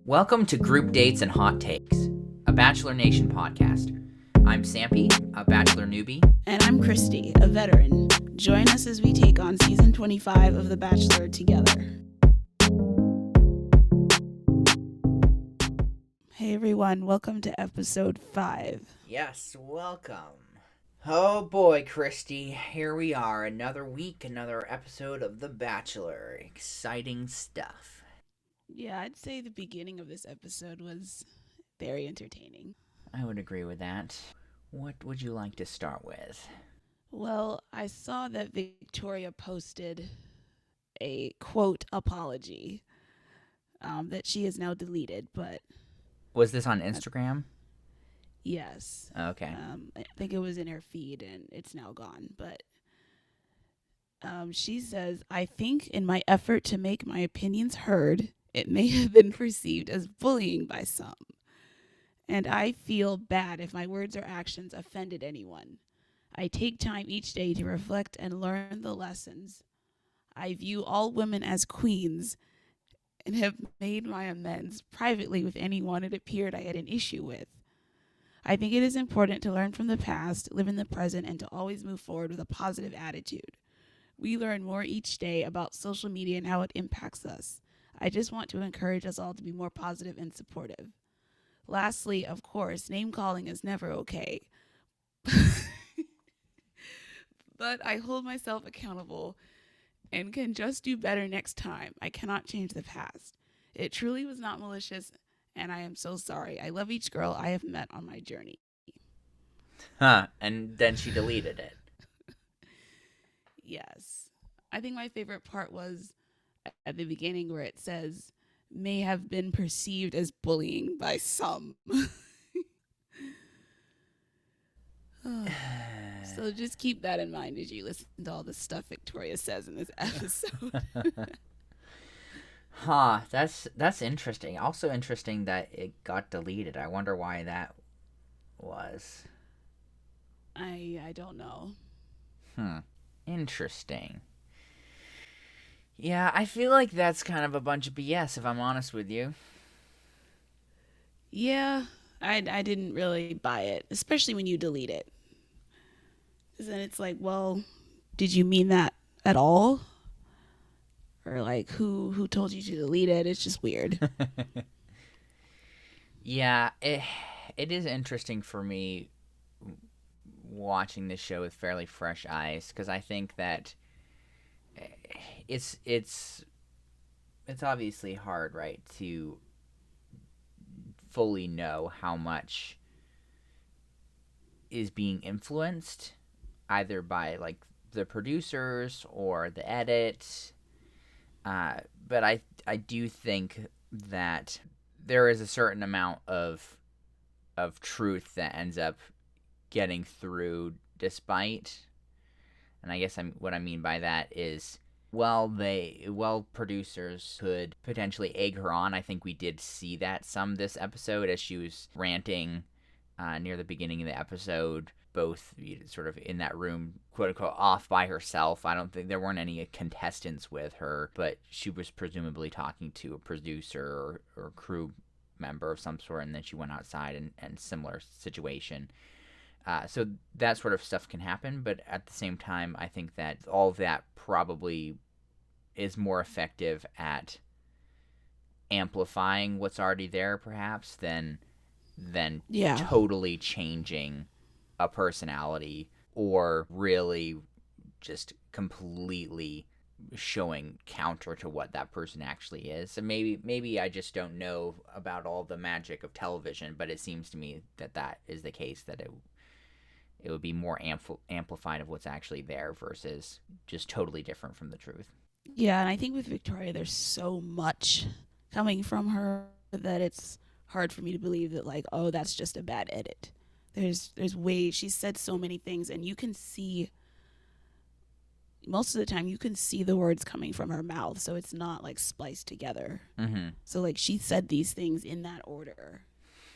Welcome to Group Dates and Hot Takes, a Bachelor Nation podcast. I'm Sampy, a Bachelor newbie. And I'm Christy, a veteran. Join us as we take on season 25 of The Bachelor together. Hey everyone, welcome to episode 5. Yes, welcome. Oh boy, Christy, here we are, another week, another episode of The Bachelor. Exciting stuff. Yeah, I'd say the beginning of this episode was very entertaining. I would agree with that. What would you like to start with? Well, I saw that Victoria posted a quote apology that she has now deleted, but... Was this on Instagram? Yes. Okay. I think it was in her feed and it's now gone, but she says, I think in my effort to make my opinions heard, it may have been perceived as bullying by some. And I feel bad if my words or actions offended anyone. I take time each day to reflect and learn the lessons. I view all women as queens and have made my amends privately with anyone it appeared I had an issue with. I think it is important to learn from the past, live in the present, and to always move forward with a positive attitude. We learn more each day about social media and how it impacts us. I just want to encourage us all to be more positive and supportive. Lastly, of course, name calling is never okay. But I hold myself accountable and can just do better next time. I cannot change the past. It truly was not malicious, and I am so sorry. I love each girl I have met on my journey. And then she deleted it. Yes. I think my favorite part was at the beginning where it says, may have been perceived as bullying by some. So just keep that in mind as you listen to all the stuff Victoria says in this episode. That's interesting. Also interesting that it got deleted. I wonder why that was. I don't know. Interesting. Yeah, I feel like that's kind of a bunch of BS, if I'm honest with you. Yeah, I didn't really buy it, especially when you delete it. Because then it's like, well, did you mean that at all? Or like, who told you to delete it? It's just weird. Yeah, it is interesting for me watching this show with fairly fresh eyes, because I think that it's obviously hard, right, to fully know how much is being influenced either by like the producers or the edit. But I do think that there is a certain amount of truth that ends up getting through despite. And I guess what I mean by that is, producers could potentially egg her on. I think we did see that some this episode as she was ranting near the beginning of the episode, both sort of in that room, quote unquote, off by herself. I don't think there weren't any contestants with her, but she was presumably talking to a producer or crew member of some sort, and then she went outside and similar situation. So that sort of stuff can happen, but at the same time, I think that all of that probably is more effective at amplifying what's already there, perhaps, than totally changing a personality or really just completely showing counter to what that person actually is. And maybe I just don't know about all the magic of television, but it seems to me that is the case, that it would be more amplified of what's actually there versus just totally different from the truth. Yeah, and I think with Victoria, there's so much coming from her that it's hard for me to believe that, like, oh, that's just a bad edit. There's ways she said so many things, and you can see, most of the time, you can see the words coming from her mouth, so it's not, like, spliced together. Mm-hmm. So, like, she said these things in that order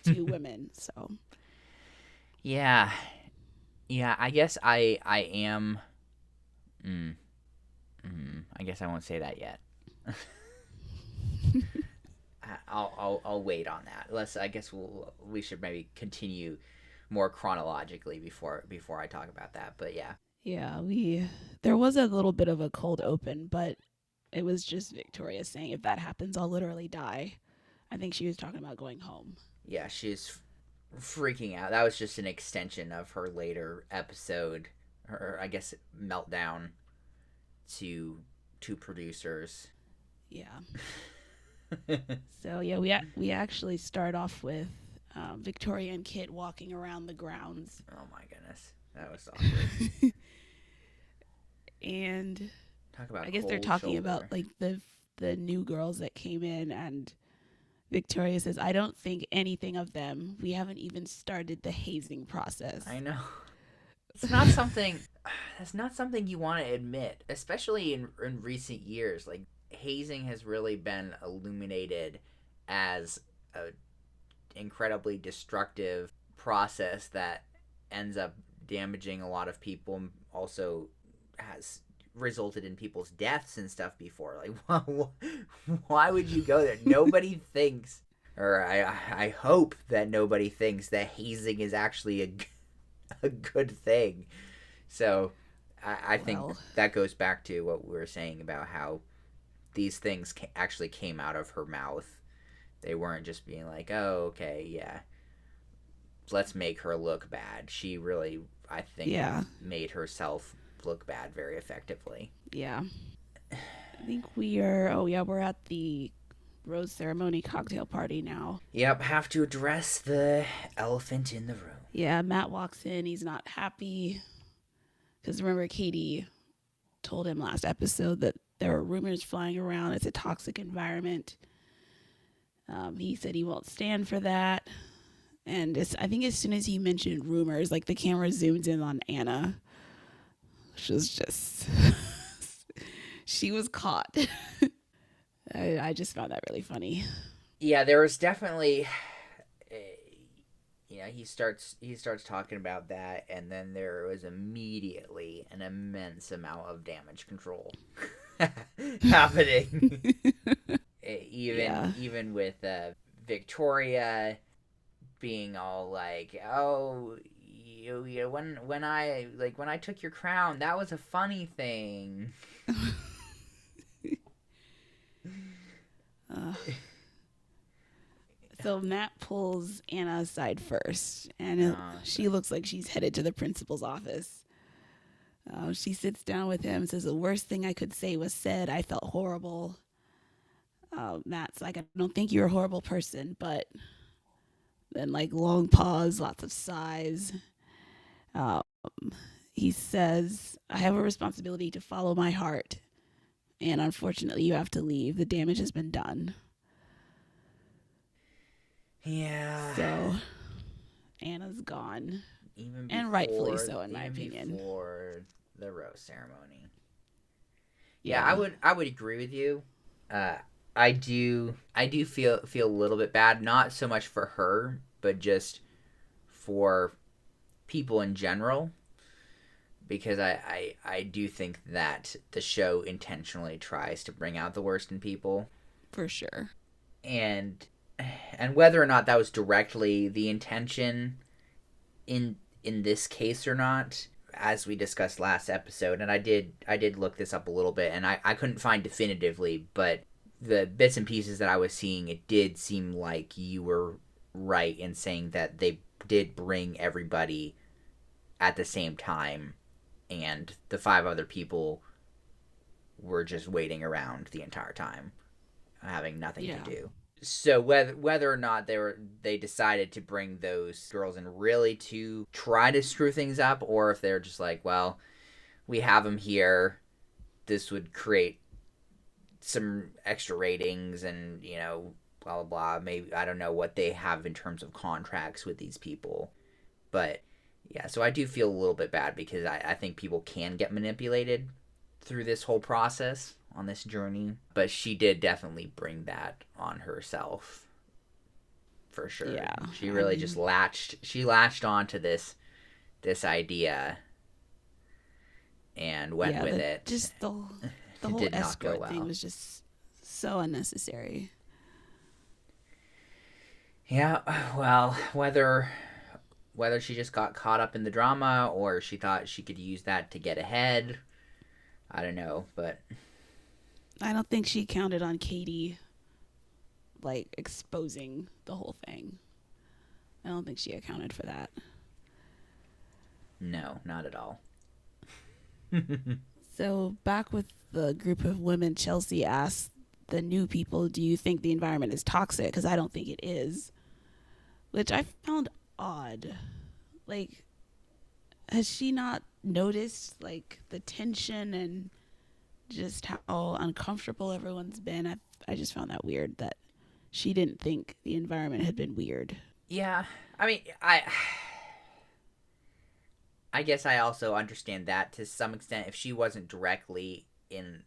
to women, so. Yeah, I guess I am... I guess I won't say that yet. I'll wait on that. I guess we should maybe continue more chronologically before I talk about that. But yeah. Yeah, there was a little bit of a cold open, but it was just Victoria saying, if that happens, I'll literally die. I think she was talking about going home. Yeah, she's freaking out. That was just an extension of her later episode, her, I guess, meltdown to producers. Yeah. So yeah, we actually start off with Victoria and Kit walking around the grounds. Oh my goodness, that was awkward. And talk about. I guess they're talking about like the new girls that came in, and Victoria says, "I don't think anything of them. We haven't even started the hazing process." I know. It's not something. That's not something you want to admit, especially in recent years. Like, hazing has really been illuminated as a incredibly destructive process that ends up damaging a lot of people, and also has resulted in people's deaths and stuff before. Like, why would you go there? Nobody thinks, or I hope that nobody thinks that hazing is actually a good thing. So I think that goes back to what we were saying about how these things actually came out of her mouth. They weren't just being like, oh, okay, yeah, let's make her look bad. She really, I think, made herself look bad very effectively. Yeah. I think we're at the rose ceremony cocktail party now. Yep, have to address the elephant in the room. Yeah, Matt walks in. He's not happy. Because remember, Katie told him last episode that there are rumors flying around. It's a toxic environment. He said he won't stand for that. And I think as soon as he mentioned rumors, like the camera zooms in on Anna. She was just... she was caught. I just found that really funny. Yeah, there was definitely... he starts talking about that, and then there was immediately an immense amount of damage control happening. Even with Victoria being all like, "Oh, when I took your crown, that was a funny thing." So Matt pulls Anna aside first, and she looks like she's headed to the principal's office. She sits down with him and says, "The worst thing I could say was said. I felt horrible." Matt's like, "I don't think you're a horrible person," but then like long pause, lots of sighs. He says, "I have a responsibility to follow my heart, and unfortunately you have to leave. The damage has been done." Yeah. So Anna's gone, and rightfully so, in my opinion. Before the rose ceremony. Yeah, I would agree with you. I do feel a little bit bad, not so much for her, but just for people in general, because I do think that the show intentionally tries to bring out the worst in people. For sure. And whether or not that was directly the intention in this case or not, as we discussed last episode, and I did look this up a little bit, and I couldn't find definitively, but the bits and pieces that I was seeing, it did seem like you were right in saying that they did bring everybody at the same time, and the 5 other people were just waiting around the entire time, having nothing to do. So whether or not they decided to bring those girls in really to try to screw things up, or if they're just like, well, we have them here, this would create some extra ratings and, blah, blah, blah. Maybe, I don't know what they have in terms of contracts with these people. But, yeah, so I do feel a little bit bad because I think people can get manipulated through this whole process on this journey. But she did definitely bring that on herself. For sure. Yeah. She really just latched onto this idea and went with it. Just the whole escort thing was just so unnecessary. Yeah, well, whether she just got caught up in the drama or she thought she could use that to get ahead, I don't know, but I don't think she counted on Katie, like, exposing the whole thing. I don't think she accounted for that. no, not at all. So, back with the group of women, Chelsea asked the new people, do you think the environment is toxic? Because I don't think it is. Which I found odd. Like, has she not noticed, like, the tension and just how uncomfortable everyone's been? I just found that weird that she didn't think the environment had been weird. Yeah, I mean, I guess I also understand that to some extent. If she wasn't directly in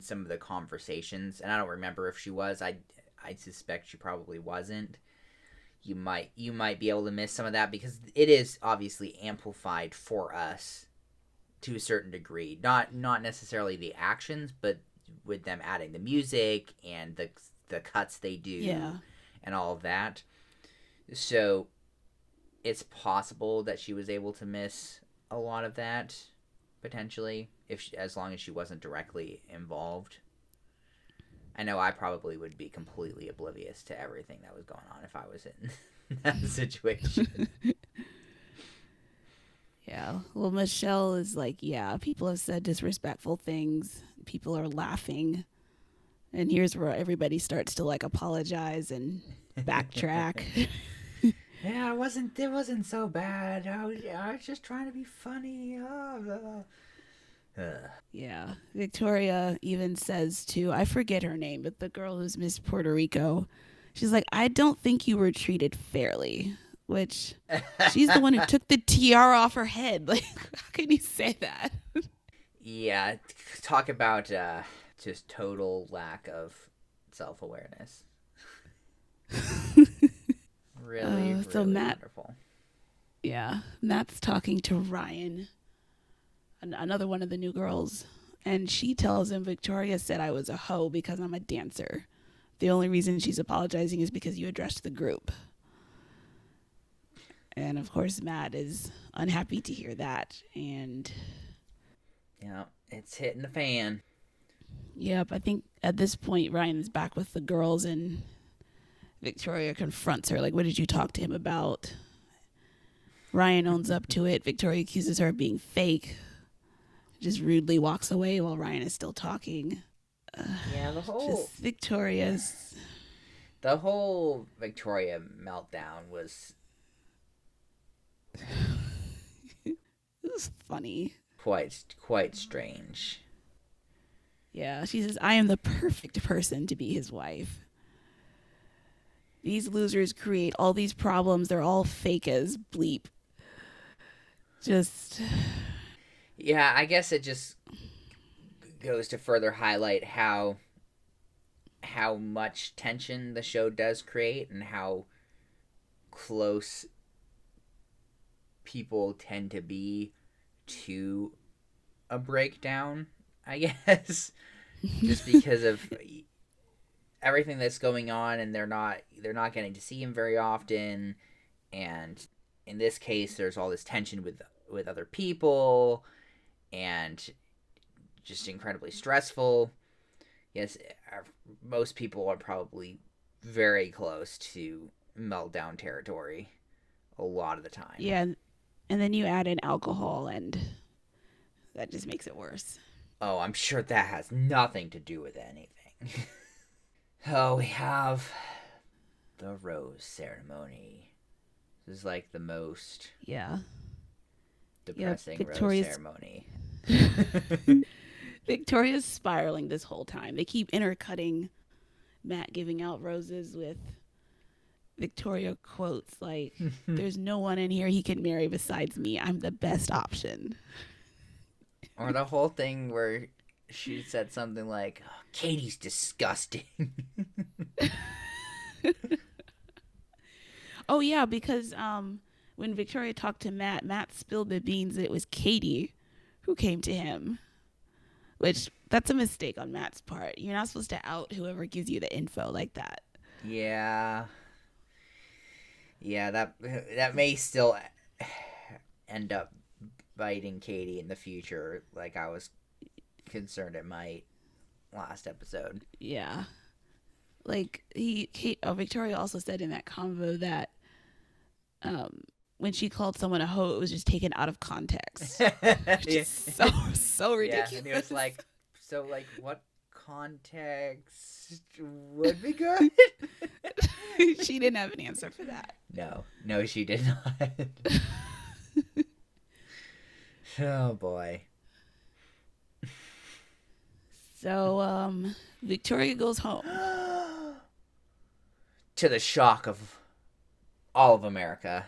some of the conversations, and I don't remember if she was, I suspect she probably wasn't. You might be able to miss some of that because it is obviously amplified for us to a certain degree. Not necessarily the actions, but with them adding the music and the cuts they do, Yeah. and all of that. So it's possible that she was able to miss a lot of that potentially, as long as she wasn't directly involved. I know I probably would be completely oblivious to everything that was going on if I was in that situation. Yeah. Well, Michelle is like, yeah, people have said disrespectful things. People are laughing. And here's where everybody starts to like apologize and backtrack. Yeah, it wasn't so bad. I was just trying to be funny. Yeah. Victoria even says to, I forget her name, but the girl who's Miss Puerto Rico, she's like, I don't think you were treated fairly, which she's the one who took the tiara off her head. Like, how can you say that? Yeah, talk about just total lack of self-awareness. Really, So really Matt, wonderful. yeah, Matt's talking to Ryan, another one of the new girls, and she tells him Victoria said I was a hoe because I'm a dancer. The only reason she's apologizing is because you addressed the group. And of course, Matt is unhappy to hear that. And Yeah, it's hitting the fan. yep, I think at this point, Ryan's back with the girls, and Victoria confronts her. Like, what did you talk to him about? Ryan owns up to it. Victoria accuses her of being fake, just rudely walks away while Ryan is still talking. Yeah, Just Victoria's. the whole Victoria meltdown was It was funny. quite strange. Yeah, she says, I am the perfect person to be his wife. These losers create all these problems. They're all fake as bleep. Just, Yeah, I guess it just goes to further highlight how much tension the show does create and how close people tend to be to a breakdown, I guess. Just because of everything that's going on, and they're not getting to see him very often, and in this case there's all this tension with other people, and just incredibly stressful. Yes, most people are probably very close to meltdown territory a lot of the time. yeah. And then you add in alcohol, and that just makes it worse. Oh, I'm sure that has nothing to do with anything. Oh, we have the rose ceremony. This is like the most Yeah. depressing Victoria's rose ceremony. Victoria's spiraling this whole time. They keep intercutting Matt giving out roses with Victoria quotes like, there's no one in here he can marry besides me. I'm the best option. Or the whole thing where she said something like, oh, Katie's disgusting. Oh, yeah, because when Victoria talked to Matt, Matt spilled the beans that it was Katie who came to him. Which, that's a mistake on Matt's part. You're not supposed to out whoever gives you the info like that. Yeah. Yeah, that may still end up biting Katie in the future, like I was concerned it might last episode. Yeah. Like Victoria also said in that convo that um, when she called someone a hoe, it was just taken out of context, which Yeah. is so Yeah, ridiculous. and he was like, so like what context would be good? She didn't have an answer for that. No, she did not. Oh boy. So Victoria goes home. To the shock of all of America.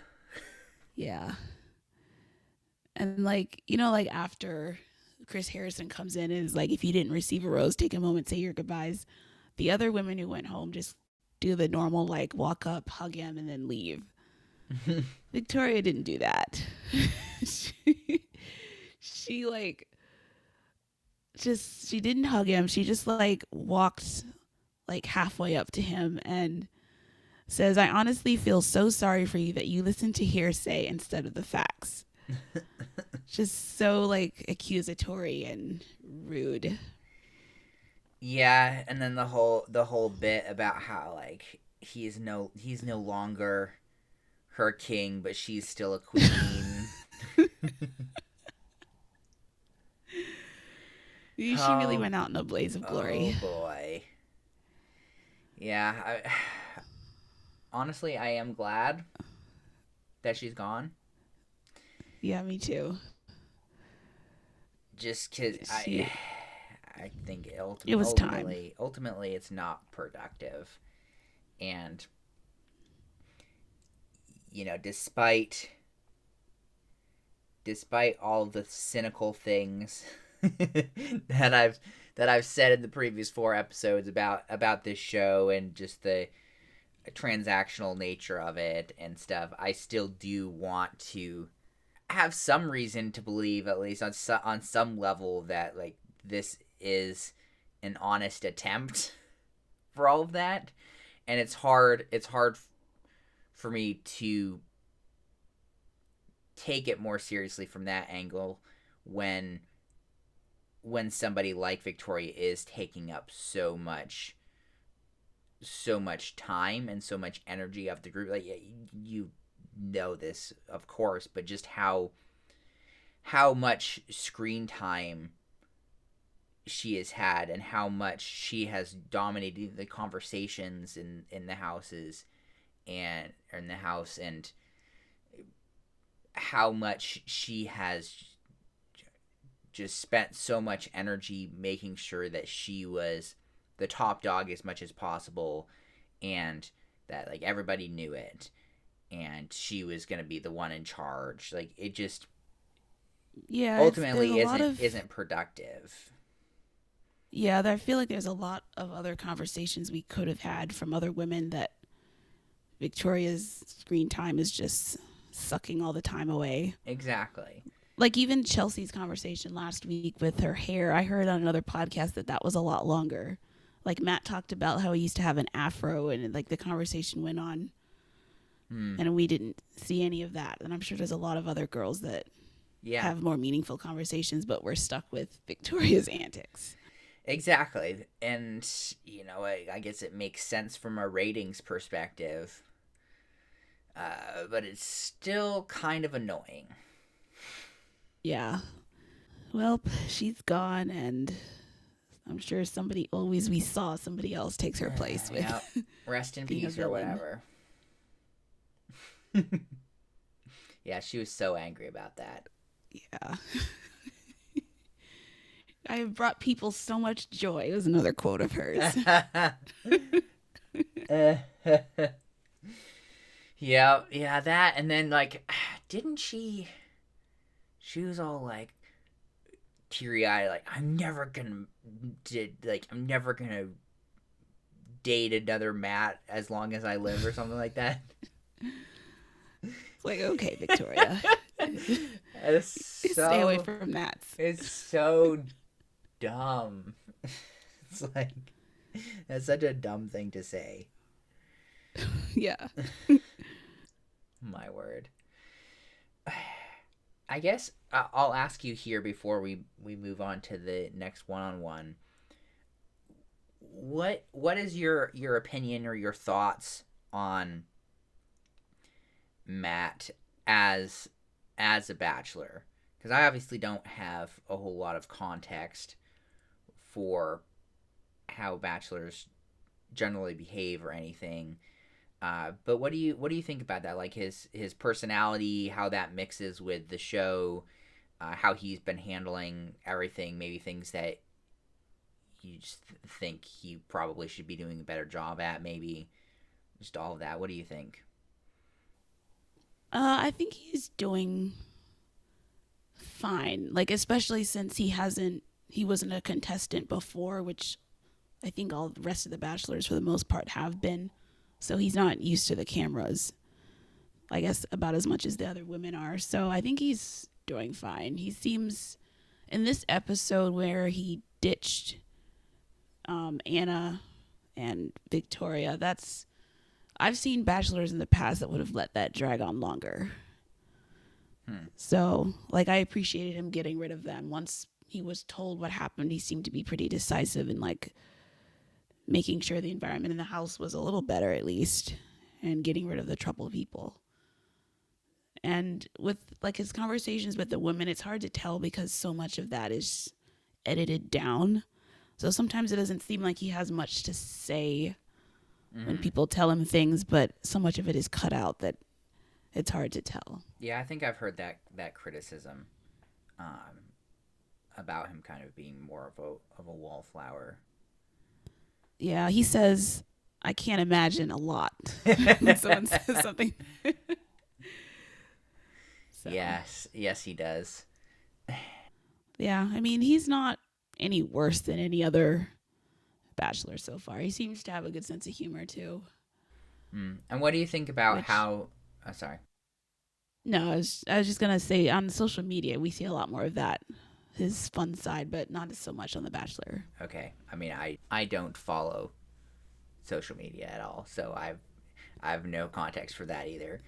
Yeah. And like after Chris Harrison comes in and is like, if you didn't receive a rose, take a moment, say your goodbyes. The other women who went home just do the normal, like, walk up, hug him, and then leave. Victoria didn't do that. she like she didn't hug him. She just like walked like halfway up to him and says, I honestly feel so sorry for you that you listened to hearsay instead of the facts. Just so like accusatory and rude. Yeah, and then the whole bit about how like he's no longer her king, but she's still a queen. She really went out in a blaze of glory. Oh boy. Yeah, honestly, I am glad that she's gone. Yeah, me too. Just because I think it was time. Ultimately, it's not productive, and you know, despite all the cynical things that I've said in the previous 4 episodes about this show and just the transactional nature of it and stuff, I still do want to have some reason to believe, at least on some level, that like this is an honest attempt for all of that. And it's hard for me to take it more seriously from that angle when somebody like Victoria is taking up so much time and so much energy of the group. Like, you know this, of course, but just how much screen time she has had and how much she has dominated the conversations in the houses and in the house, and how much she has just spent so much energy making sure that she was the top dog as much as possible, and that like everybody knew it, and she was going to be the one in charge. Like, it just ultimately isn't productive. Yeah, I feel like there's a lot of other conversations we could have had from other women that Victoria's screen time is just sucking all the time away. Exactly. Like even Chelsea's conversation last week with her hair, I heard on another podcast that was a lot longer. Like Matt talked about how he used to have an afro, and like the conversation went on, and we didn't see any of that. And I'm sure there's a lot of other girls that have more meaningful conversations, but we're stuck with Victoria's antics. Exactly. And, you know, I guess it makes sense from a ratings perspective, but it's still kind of annoying. Yeah. Well, she's gone, and I'm sure we saw somebody else takes her place with. Yeah. Rest in peace or whatever. Yeah, she was so angry about that. Yeah. I have brought people so much joy. It was another quote of hers. Yeah, that, and then like, didn't she was all like teary-eyed, like, I'm never gonna date another Matt as long as I live, or something like that. It's like, okay, Victoria. Stay away from that. It's so dumb. It's like, that's such a dumb thing to say. Yeah. My word. I guess I'll ask you here before we move on to the next one-on-one. What is your opinion or your thoughts on Matt as a bachelor? Because I obviously don't have a whole lot of context for how bachelors generally behave or anything. But what do you think about that? Like his personality, how that mixes with the show, how he's been handling everything, maybe things that you just think he probably should be doing a better job at, maybe just all of that. What do you think? I think he's doing fine. Like especially since he wasn't a contestant before, which I think all the rest of the bachelors for the most part have been. So he's not used to the cameras, I guess, about as much as the other women are. So I think he's doing fine. He seems, in this episode where he ditched Anna and Victoria, I've seen bachelors in the past that would have let that drag on longer. So, like, I appreciated him getting rid of them. Once he was told what happened, he seemed to be pretty decisive in, like, making sure the environment in the house was a little better at least, and getting rid of the troubled people. And with like his conversations with the women, it's hard to tell because so much of that is edited down. So sometimes it doesn't seem like he has much to say when people tell him things, but so much of it is cut out that it's hard to tell. Yeah, I think I've heard that criticism about him kind of being more of a wallflower. Yeah, he says, I can't imagine a lot when someone says something. So. Yes, he does. Yeah, I mean, he's not any worse than any other bachelor so far. He seems to have a good sense of humor, too. And what do you think about how... Oh, sorry. No, I was just going to say, on social media, we see a lot more of that. His fun side, but not so much on The Bachelor. Okay. I mean, I don't follow social media at all, so I have no context for that either.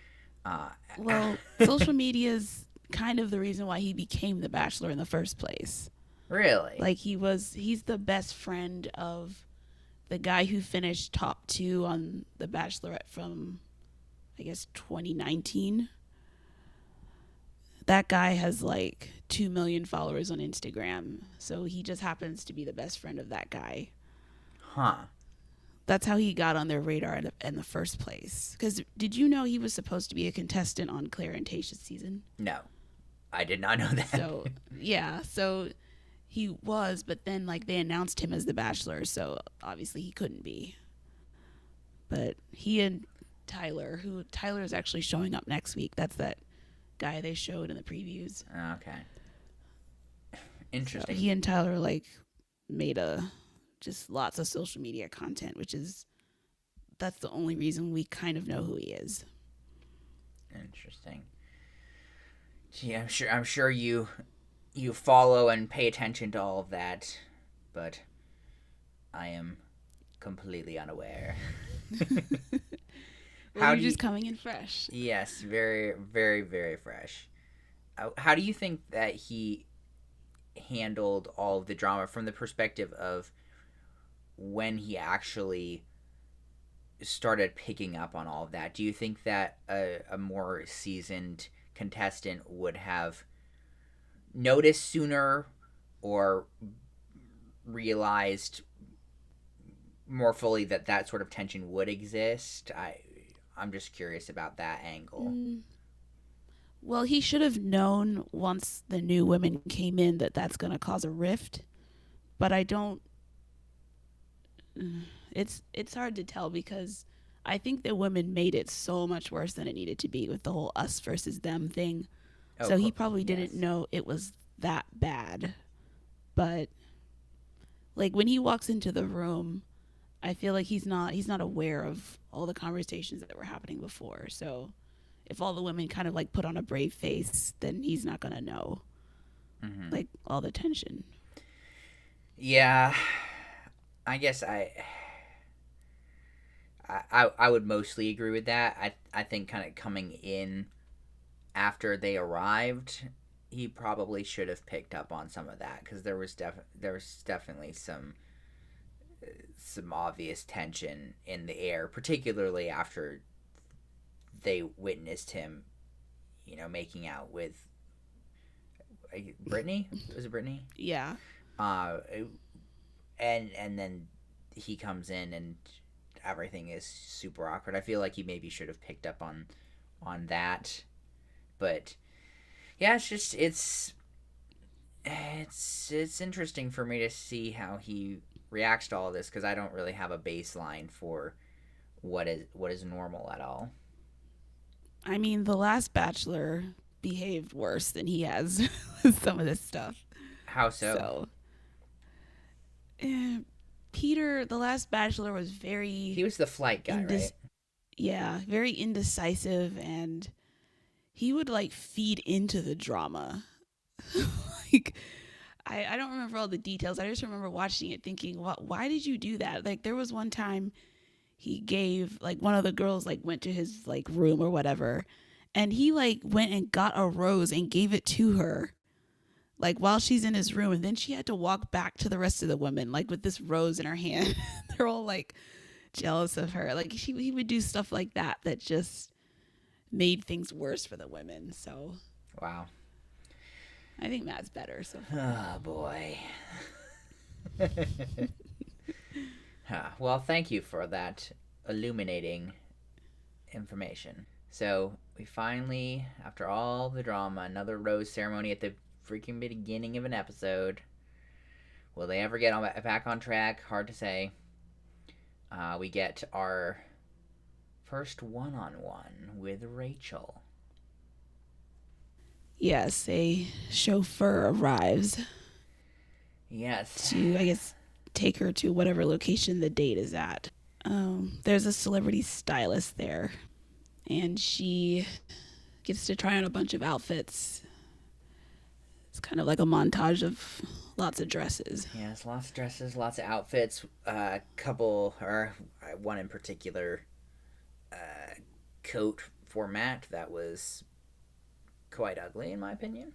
Well, social media is kind of the reason why he became The Bachelor in the first place. Really? Like, he's the best friend of the guy who finished top 2 on The Bachelorette from, I guess, 2019. That guy has like 2 million followers on Instagram. So he just happens to be the best friend of that guy. Huh. That's how he got on their radar in the first place. Because did you know he was supposed to be a contestant on Claire and Tayshia's season? No. I did not know that. So, yeah. So he was, but then like they announced him as the Bachelor. So obviously he couldn't be. But he and Tyler is actually showing up next week. That's that guy they showed in the previews. Okay. Interesting. So he and Tyler like made just lots of social media content, that's the only reason we kind of know who he is. Interesting. Gee, I'm sure you follow and pay attention to all of that, but I am completely unaware. Well, you're just coming in fresh. Yes, very, very, very fresh. How do you think that he handled all of the drama from the perspective of when he actually started picking up on all of that? Do you think that a more seasoned contestant would have noticed sooner or realized more fully that sort of tension would exist? I'm just curious about that angle. Well, he should have known once the new women came in that's going to cause a rift. But I don't... It's hard to tell because I think the women made it so much worse than it needed to be with the whole us versus them thing. So he probably didn't know it was that bad. But like when he walks into the room, I feel like he's not aware of all the conversations that were happening before. So if all the women kind of like put on a brave face, then he's not going to know like all the tension. Yeah. I guess I I would mostly agree with that. I think kind of coming in after they arrived, he probably should have picked up on some of that, because there was definitely some obvious tension in the air, particularly after they witnessed him, making out with Brittany. Was it Brittany? Yeah. Uh, and then he comes in and everything is super awkward. I feel like he maybe should have picked up on that, but yeah, it's interesting for me to see how he reacts to all of this, because I don't really have a baseline for what is normal at all. I mean, the last Bachelor behaved worse than he has with some of this stuff. How so? So, Peter, the last Bachelor, was He was the flight guy, right? Yeah, very indecisive, and he would like feed into the drama. Like, I don't remember all the details. I just remember watching it thinking, why did you do that? Like, there was one time he gave, like, one of the girls like went to his like room or whatever, and he like went and got a rose and gave it to her, like, while she's in his room, and then she had to walk back to the rest of the women like with this rose in her hand. They're all like jealous of her. Like, he would do stuff like that just made things worse for the women. So wow, I think Matt's better. So oh boy. Well, thank you for that illuminating information. So we finally, after all the drama, another rose ceremony at the freaking beginning of an episode. Will they ever get back on track? Hard to say. We get our first one-on-one with Rachael. Yes, a chauffeur arrives. Yes. To, I guess, take her to whatever location the date is at. There's a celebrity stylist there, and she gets to try on a bunch of outfits. It's kind of like a montage of lots of dresses. Yes, lots of dresses, lots of outfits. One in particular, coat format that was quite ugly in my opinion.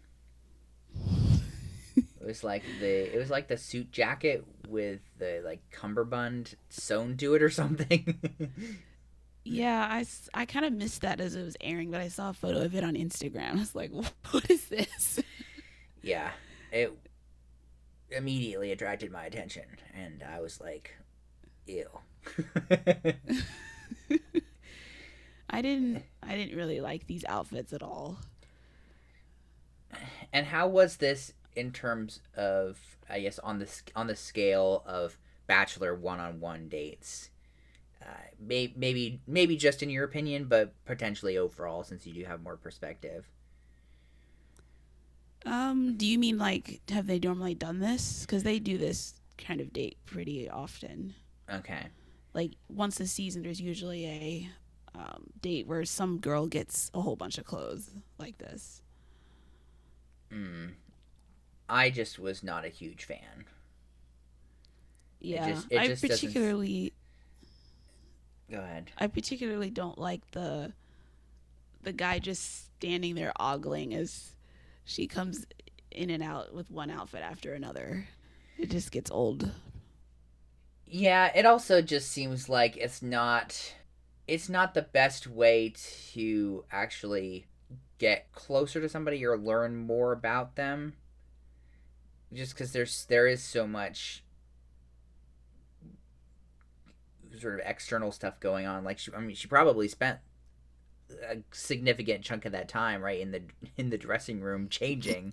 It was like the suit jacket with the like cummerbund sewn to it or something. Yeah, I kind of missed that as it was airing, but I saw a photo of it on Instagram. I was like, what is this? Yeah, it immediately attracted my attention, and I was like, ew. I didn't really like these outfits at all. And how was this in terms of, I guess, on the scale of Bachelor one-on-one dates? Maybe just in your opinion, but potentially overall, since you do have more perspective. Do you mean like, have they normally done this? Because they do this kind of date pretty often. Okay. Like, once a season, there's usually a date where some girl gets a whole bunch of clothes like this. I just was not a huge fan. Yeah, it just particularly. Go ahead. I particularly don't like the guy just standing there ogling as she comes in and out with one outfit after another. It just gets old. Yeah, it also just seems like it's not the best way to actually get closer to somebody or learn more about them. Just because there is so much sort of external stuff going on. Like, she probably spent a significant chunk of that time right in the dressing room changing.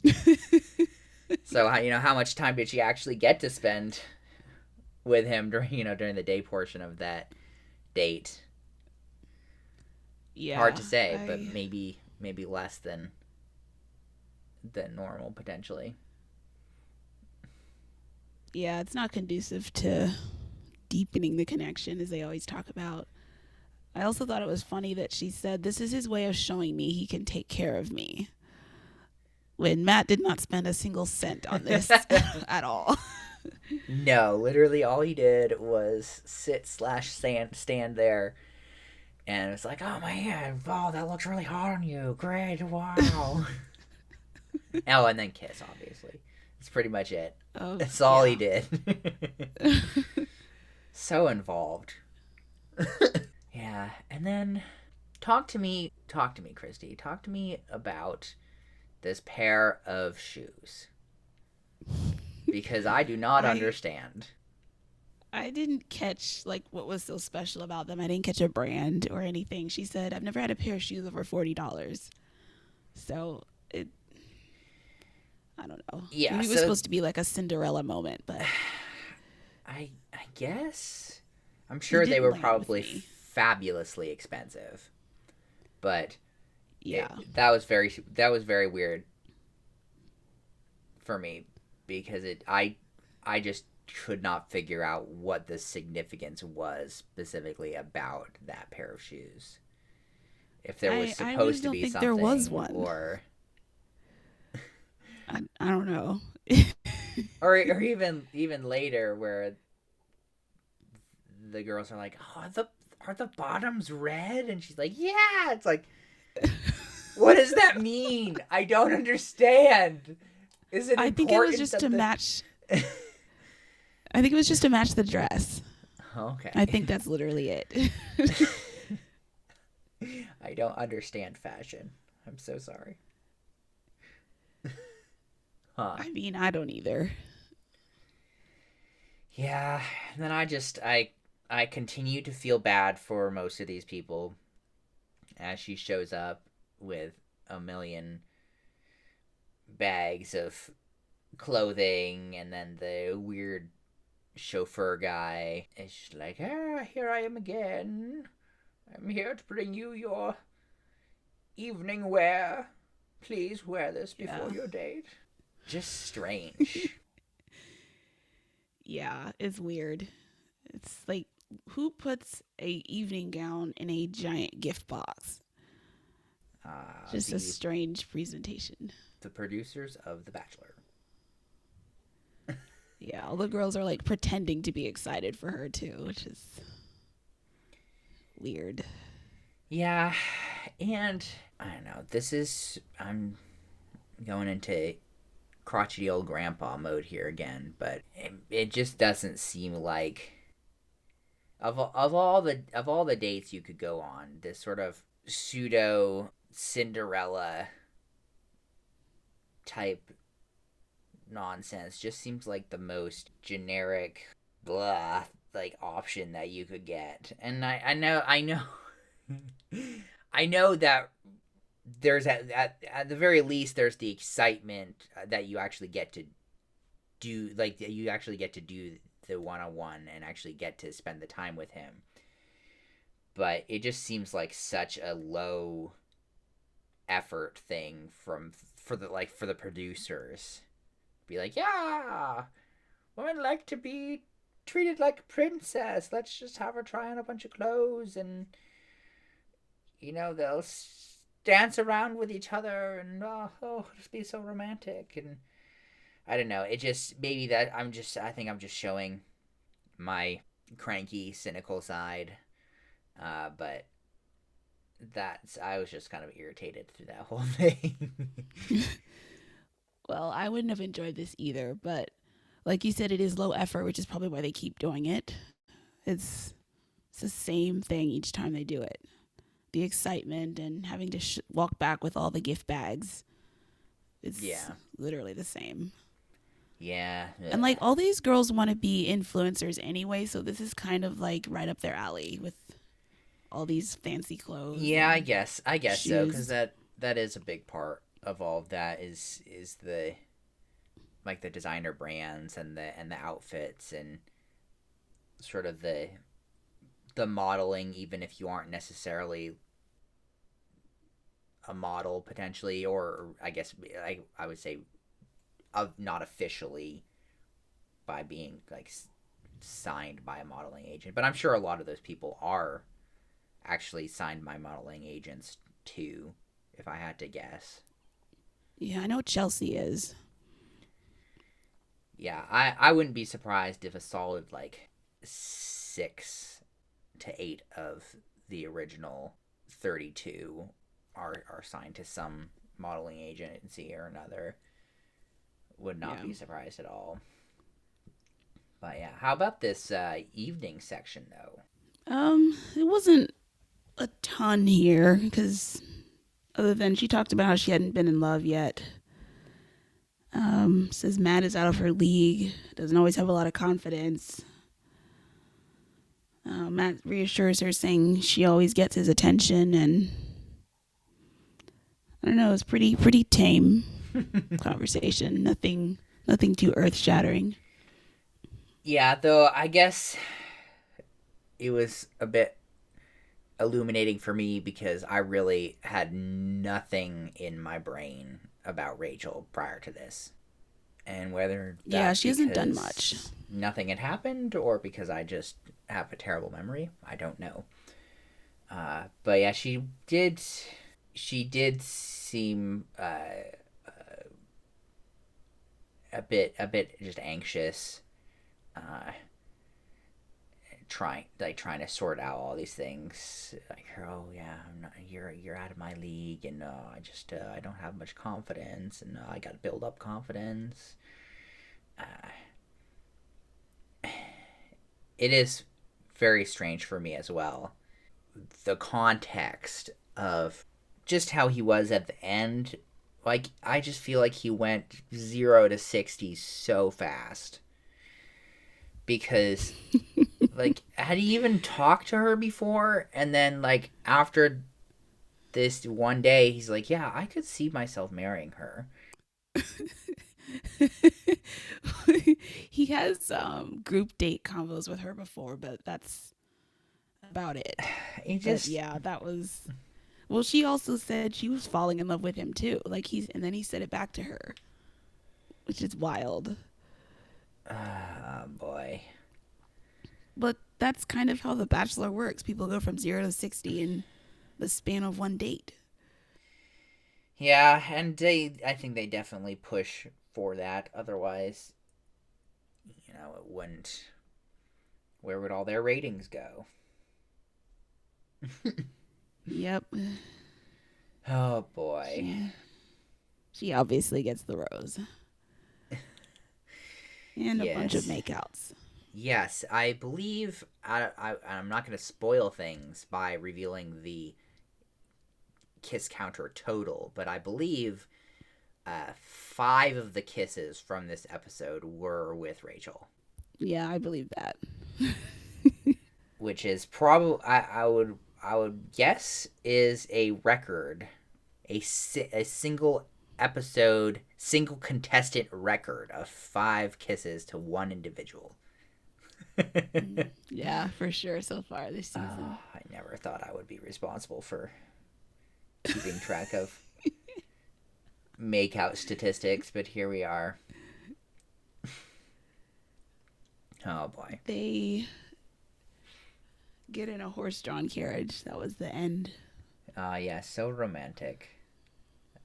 So how much time did she actually get to spend with him during the day portion of that date? Yeah, hard to say, but maybe less than normal potentially. Yeah, it's not conducive to deepening the connection, as they always talk about. I also thought it was funny that she said, this is his way of showing me he can take care of me, when Matt did not spend a single cent on this at all. No, literally all he did was sit/stand there, and it's like, oh man, wow, that looks really hot on you. Great, wow. Oh, and then kiss, obviously. That's pretty much it. Oh, That's all he yeah. did. So involved. Yeah, and then talk to me, Christy. Talk to me about this pair of shoes because I do not I understand. I didn't catch like what was so special about them. I didn't catch a brand or anything. She said, "I've never had a pair of shoes over $40." So it, I don't know. Yeah, Maybe it was so supposed to be like a Cinderella moment, but I guess I'm it sure they didn't were land with probably me. fabulously expensive, but Yeah, that was very weird for me because I just could not figure out what the significance was specifically about that pair of shoes. If there was I really supposed to don't be think there was something one. or I don't know. or even later where the girls are like, "Oh, are the bottoms red?" And she's like, "Yeah." It's like, what does that mean? I don't understand. Is it I think it was important just that to the match. I think it was just to match the dress. I Okay. think that's literally it. I don't understand fashion. I'm so sorry. Huh. I mean, I don't either. Yeah, and then I continue to feel bad for most of these people as she shows up with a million bags of clothing and then the weird chauffeur guy is just like, ah, here I am again. I'm here to bring you your evening wear. Please wear this before Yeah. your date. Just strange. Yeah, it's weird. It's like who puts a evening gown in a giant gift box? Just a The strange presentation. producers of The Bachelor. Yeah, all the girls are like pretending to be excited for her too, which is weird. Yeah, and I don't know. I'm going into crotchety old grandpa mode here again, but it just doesn't seem like of all the dates you could go on, this sort of pseudo Cinderella type nonsense just seems like the most generic blah like option that you could get. And I know I know that there's at the very least there's the excitement that you actually get to do like you actually get to do the one-on-one and actually get to spend the time with him, but it just seems like such a low effort thing for the producers. Be like, yeah, women like to be treated like a princess. Let's just have her try on a bunch of clothes, and they'll dance around with each other, and just be so romantic. And I don't know. It just maybe that I think I'm just showing my cranky, cynical side. But I was just kind of irritated through that whole thing. Well, I wouldn't have enjoyed this either, but like you said, it is low effort, which is probably why they keep doing it. It's it's the same thing each time they do it. The excitement and having to walk back with all the gift bags. It's Yeah. literally the same. Yeah. And like all these girls want to be influencers anyway, so this is kind of like right up their alley with all these fancy clothes Yeah, and I guess so, because shoes. that is a big part of all of that is the like the designer brands and the outfits and sort of the modeling, even if you aren't necessarily a model potentially, or I guess I would say not officially by being like signed by a modeling agent, but I'm sure a lot of those people are actually signed by modeling agents too, if I had to guess. Yeah, I know Chelsea is. Yeah, I wouldn't be surprised if a solid, like, 6 to 8 of the original 32 are assigned to some modeling agency or another. Would not Yeah. be surprised at all. But yeah, how about this evening section, though? It wasn't a ton here because other than she talked about how she hadn't been in love yet. Says Matt is out of her league, doesn't always have a lot of confidence. Matt reassures her, saying she always gets his attention, and I don't know, it's pretty tame conversation. Nothing too earth shattering. Yeah, though I guess it was a bit illuminating for me because I really had nothing in my brain about Rachael prior to this. And whether that's She hasn't done much. Nothing had happened or because I just have a terrible memory, I don't know. But yeah, she did seem a bit just anxious, trying to sort out all these things. Like, oh yeah, you're out of my league, and I don't have much confidence, and I got to build up confidence. It is very strange for me as well. The context of just how he was at the end, like, I just feel like he went 0 to 60 so fast. Because, like, had he even talked to her before? And then, like, after this one day, he's like, yeah, I could see myself marrying her. He has group date convos with her before, but that's about it. He just, But yeah, that was. Well, she also said she was falling in love with him too. And then he said it back to her, which is wild. boy. But that's kind of how The Bachelor works. People go from 0 to 60 in the span of one date. Yeah, and I think they definitely push for that. Otherwise, it wouldn't. Where would all their ratings go? Yep. Oh boy. She obviously gets the rose. And a bunch of makeouts. Yes, I believe I'm not going to spoil things by revealing the kiss counter total, but I believe 5 of the kisses from this episode were with Rachael. Yeah, I believe that. Which is probably, I would guess, is a record, a single episode, single contestant record of 5 kisses to one individual. Yeah, for sure so far this season. I never thought I would be responsible for keeping track of make-out statistics, but here we are. Oh boy. They get in a horse-drawn carriage. That was the end. Yeah, so romantic.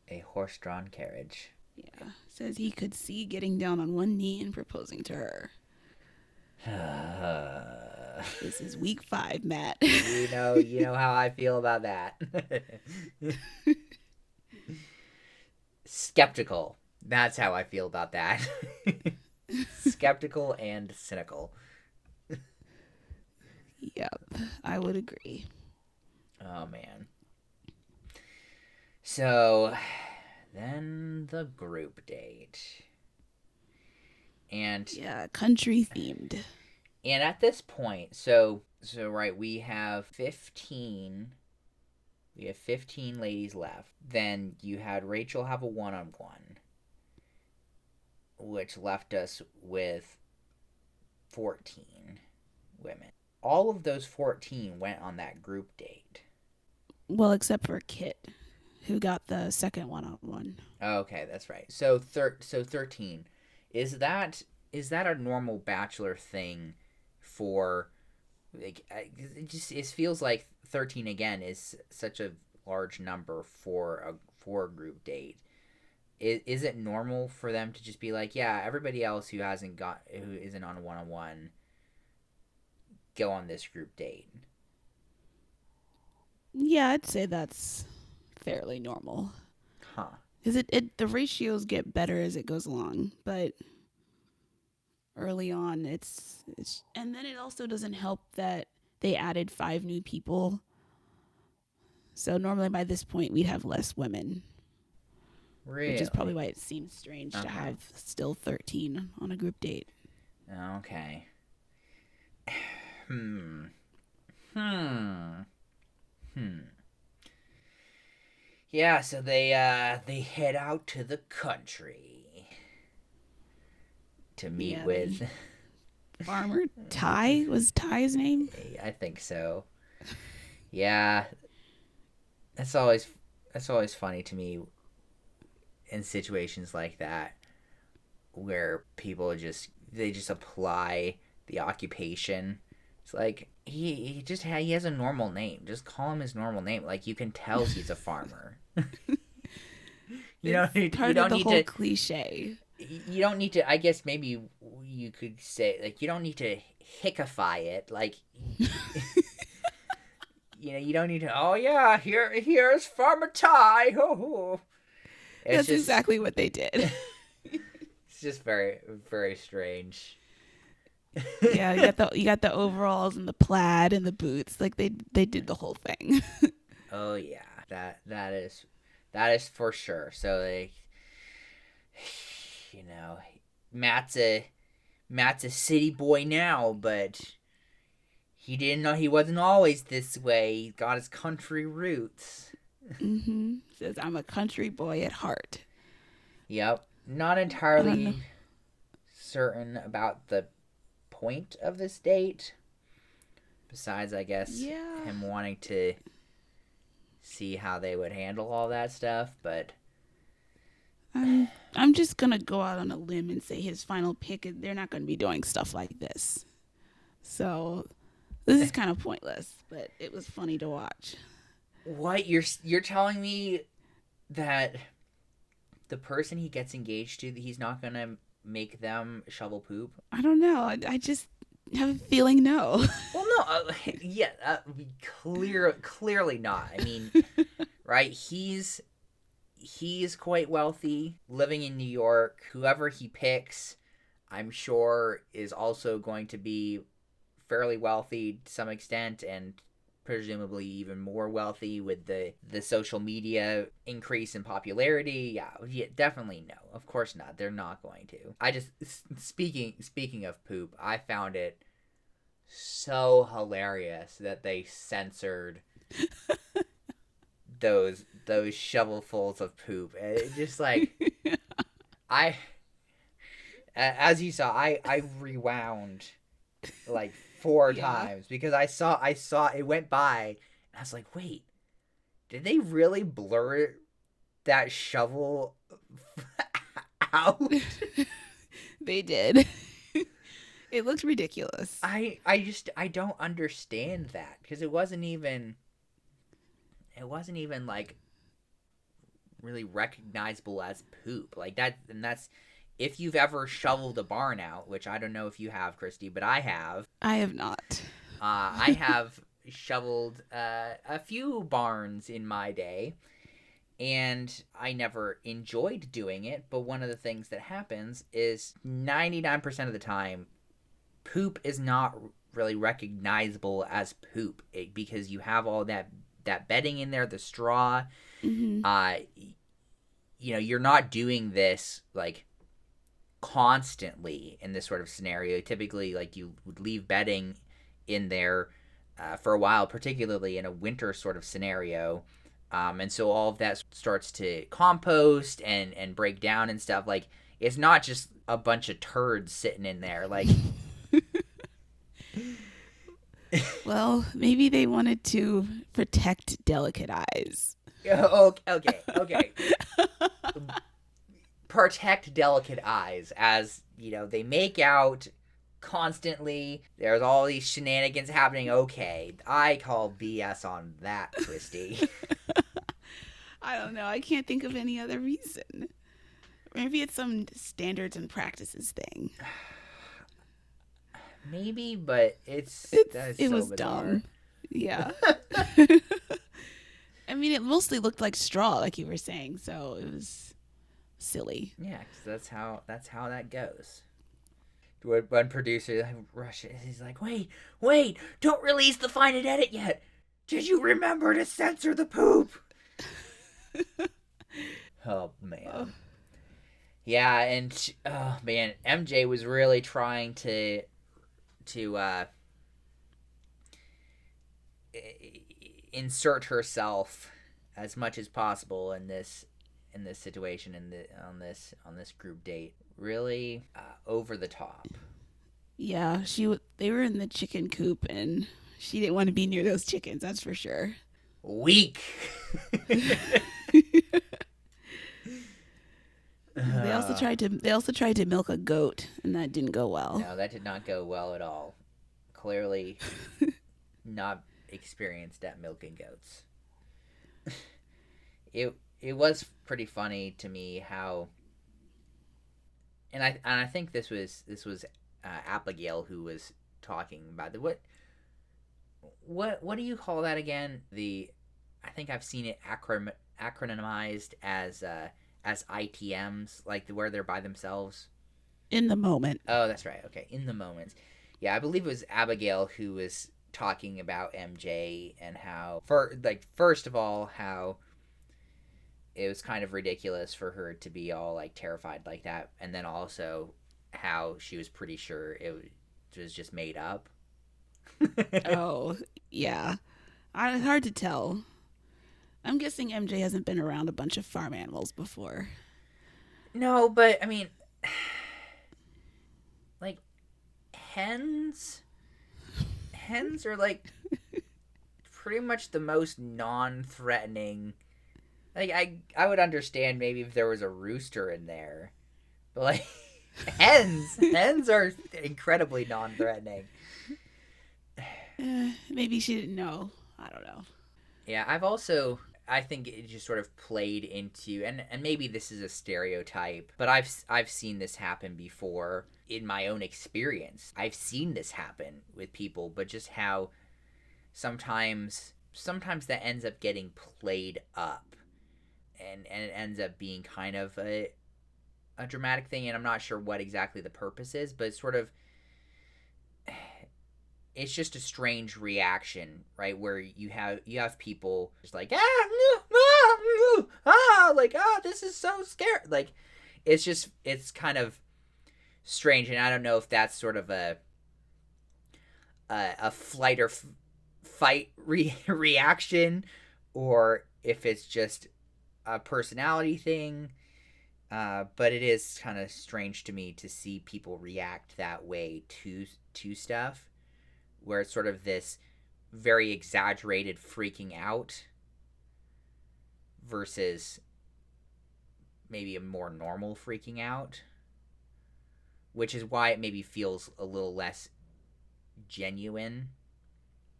A horse-drawn carriage. Yeah, says he could see getting down on one knee and proposing to her. This is week 5, Matt. You know how I feel about that. Skeptical. That's how I feel about that. Skeptical and cynical. Yep, I would agree. Oh man. So then the group date. And yeah, country themed. And at this point, so right, we have 15 ladies left. Then you had Rachael have a one-on-one, which left us with 14 women. All of those 14 went on that group date. Well, except for Kit, who got the second one-on-one. Okay, that's right. So 13. Is that a normal Bachelor thing for, like, it feels like 13 again is such a large number for a group date. is it normal for them to just be like, yeah, everybody else who isn't on a one-on-one, go on this group date? Yeah, I'd say that's fairly normal. Huh. Because the ratios get better as it goes along, but early on it's and then it also doesn't help that they added 5 new people. So normally by this point we'd have less women. Really? Which is probably why it seems strange to have still 13 on a group date. Okay. Yeah, so they head out to the country to meet with Farmer Ty. Was Ty's name? I think so. Yeah. That's always funny to me in situations like that where people just apply the occupation. It's like he has a normal name. Just call him his normal name. Like, you can tell he's a farmer. You don't need to cliche. You don't need to. I guess maybe you could say, like, you don't need to hickify it. Like, you don't need to. Oh yeah, here's Farmer Ty. That's exactly what they did. It's just very, very strange. Yeah, you got the overalls and the plaid and the boots. Like, they did the whole thing. Oh yeah, that is for sure. So, like, Matt's a city boy now, but he didn't know he wasn't always this way. He got his country roots. Says, I'm a country boy at heart. Yep. Not entirely certain about the point of this date. Besides, I guess, him wanting to see how they would handle all that stuff, but I'm just gonna go out on a limb and say his final pick is they're not gonna be doing stuff like this. So this is kind of pointless, but it was funny to watch. What, you're telling me that the person he gets engaged to, he's not gonna make them shovel poop? I don't know. I just have a feeling no. Well, no, clearly not. I mean, right? He's quite wealthy, living in New York. Whoever he picks, I'm sure, is also going to be fairly wealthy to some extent, and presumably even more wealthy with the social media increase in popularity. Yeah, definitely no. Of course not. They're not going to. I just, speaking of poop, I found it so hilarious that they censored those shovelfuls of poop. It just, like, as you saw, I rewound like 4 times because I saw it went by and I was like, wait, did they really blur that shovel out? They did. It looked ridiculous. I don't understand that, because it wasn't even like really recognizable as poop like that. And that's, if you've ever shoveled a barn out, which I don't know if you have, Christy, but I have. I have not. I have shoveled a few barns in my day, and I never enjoyed doing it. But one of the things that happens is 99% of the time, poop is not really recognizable as poop, because you have all that bedding in there, the straw. You're not doing this, like, constantly in this sort of scenario. Typically, like, you would leave bedding in there for a while, particularly in a winter sort of scenario, and so all of that starts to compost and break down and stuff. Like, it's not just a bunch of turds sitting in there, like. Well, maybe they wanted to protect delicate eyes. Okay. Protect delicate eyes, as they make out constantly. There's all these shenanigans happening. Okay, I call BS on that, Christy. I don't know. I can't think of any other reason. Maybe it's some standards and practices thing. Maybe, but that is It so was bizarre. dumb. Yeah. I mean, it mostly looked like straw, like you were saying, so it was silly. Yeah, because that's how that goes. One producer rushes. He's like, wait, don't release the fine and edit yet. Did you remember to censor the poop? Oh man. Yeah, and oh man, MJ was really trying to insert herself as much as possible in this situation on this group date. Really over the top. Yeah, they were in the chicken coop, and she didn't want to be near those chickens. That's for sure. Weak. They also tried to milk a goat, and that didn't go well. No, that did not go well at all. Clearly, not experienced at milking goats. It was pretty funny to me how, and I think this was Abigail who was talking about what do you call that again? I think I've seen it acronymized as ITMs, like where they're by themselves. In the moment. Oh, that's right. Okay, in the moment. Yeah, I believe it was Abigail who was talking about MJ and how, first of all, how it was kind of ridiculous for her to be all like terrified like that, and then also how she was pretty sure it was just made up. Oh, yeah. It's hard to tell. I'm guessing MJ hasn't been around a bunch of farm animals before. No, but I mean, like hens are like pretty much the most non-threatening. Like I would understand maybe if there was a rooster in there, but like hens are incredibly non-threatening. Maybe she didn't know. I don't know. Yeah, I think it just sort of played into, and maybe this is a stereotype, but I've seen this happen before in my own experience. I've seen this happen with people, but just how sometimes that ends up getting played up, and it ends up being kind of a dramatic thing, and I'm not sure what exactly the purpose is, but it's sort of, it's just a strange reaction, right? Where you have people just like this is so scary. Like it's kind of strange, and I don't know if that's sort of a flight or fight reaction, or if it's just a personality thing. But it is kind of strange to me to see people react that way to stuff, where it's sort of this very exaggerated freaking out versus maybe a more normal freaking out, which is why it maybe feels a little less genuine,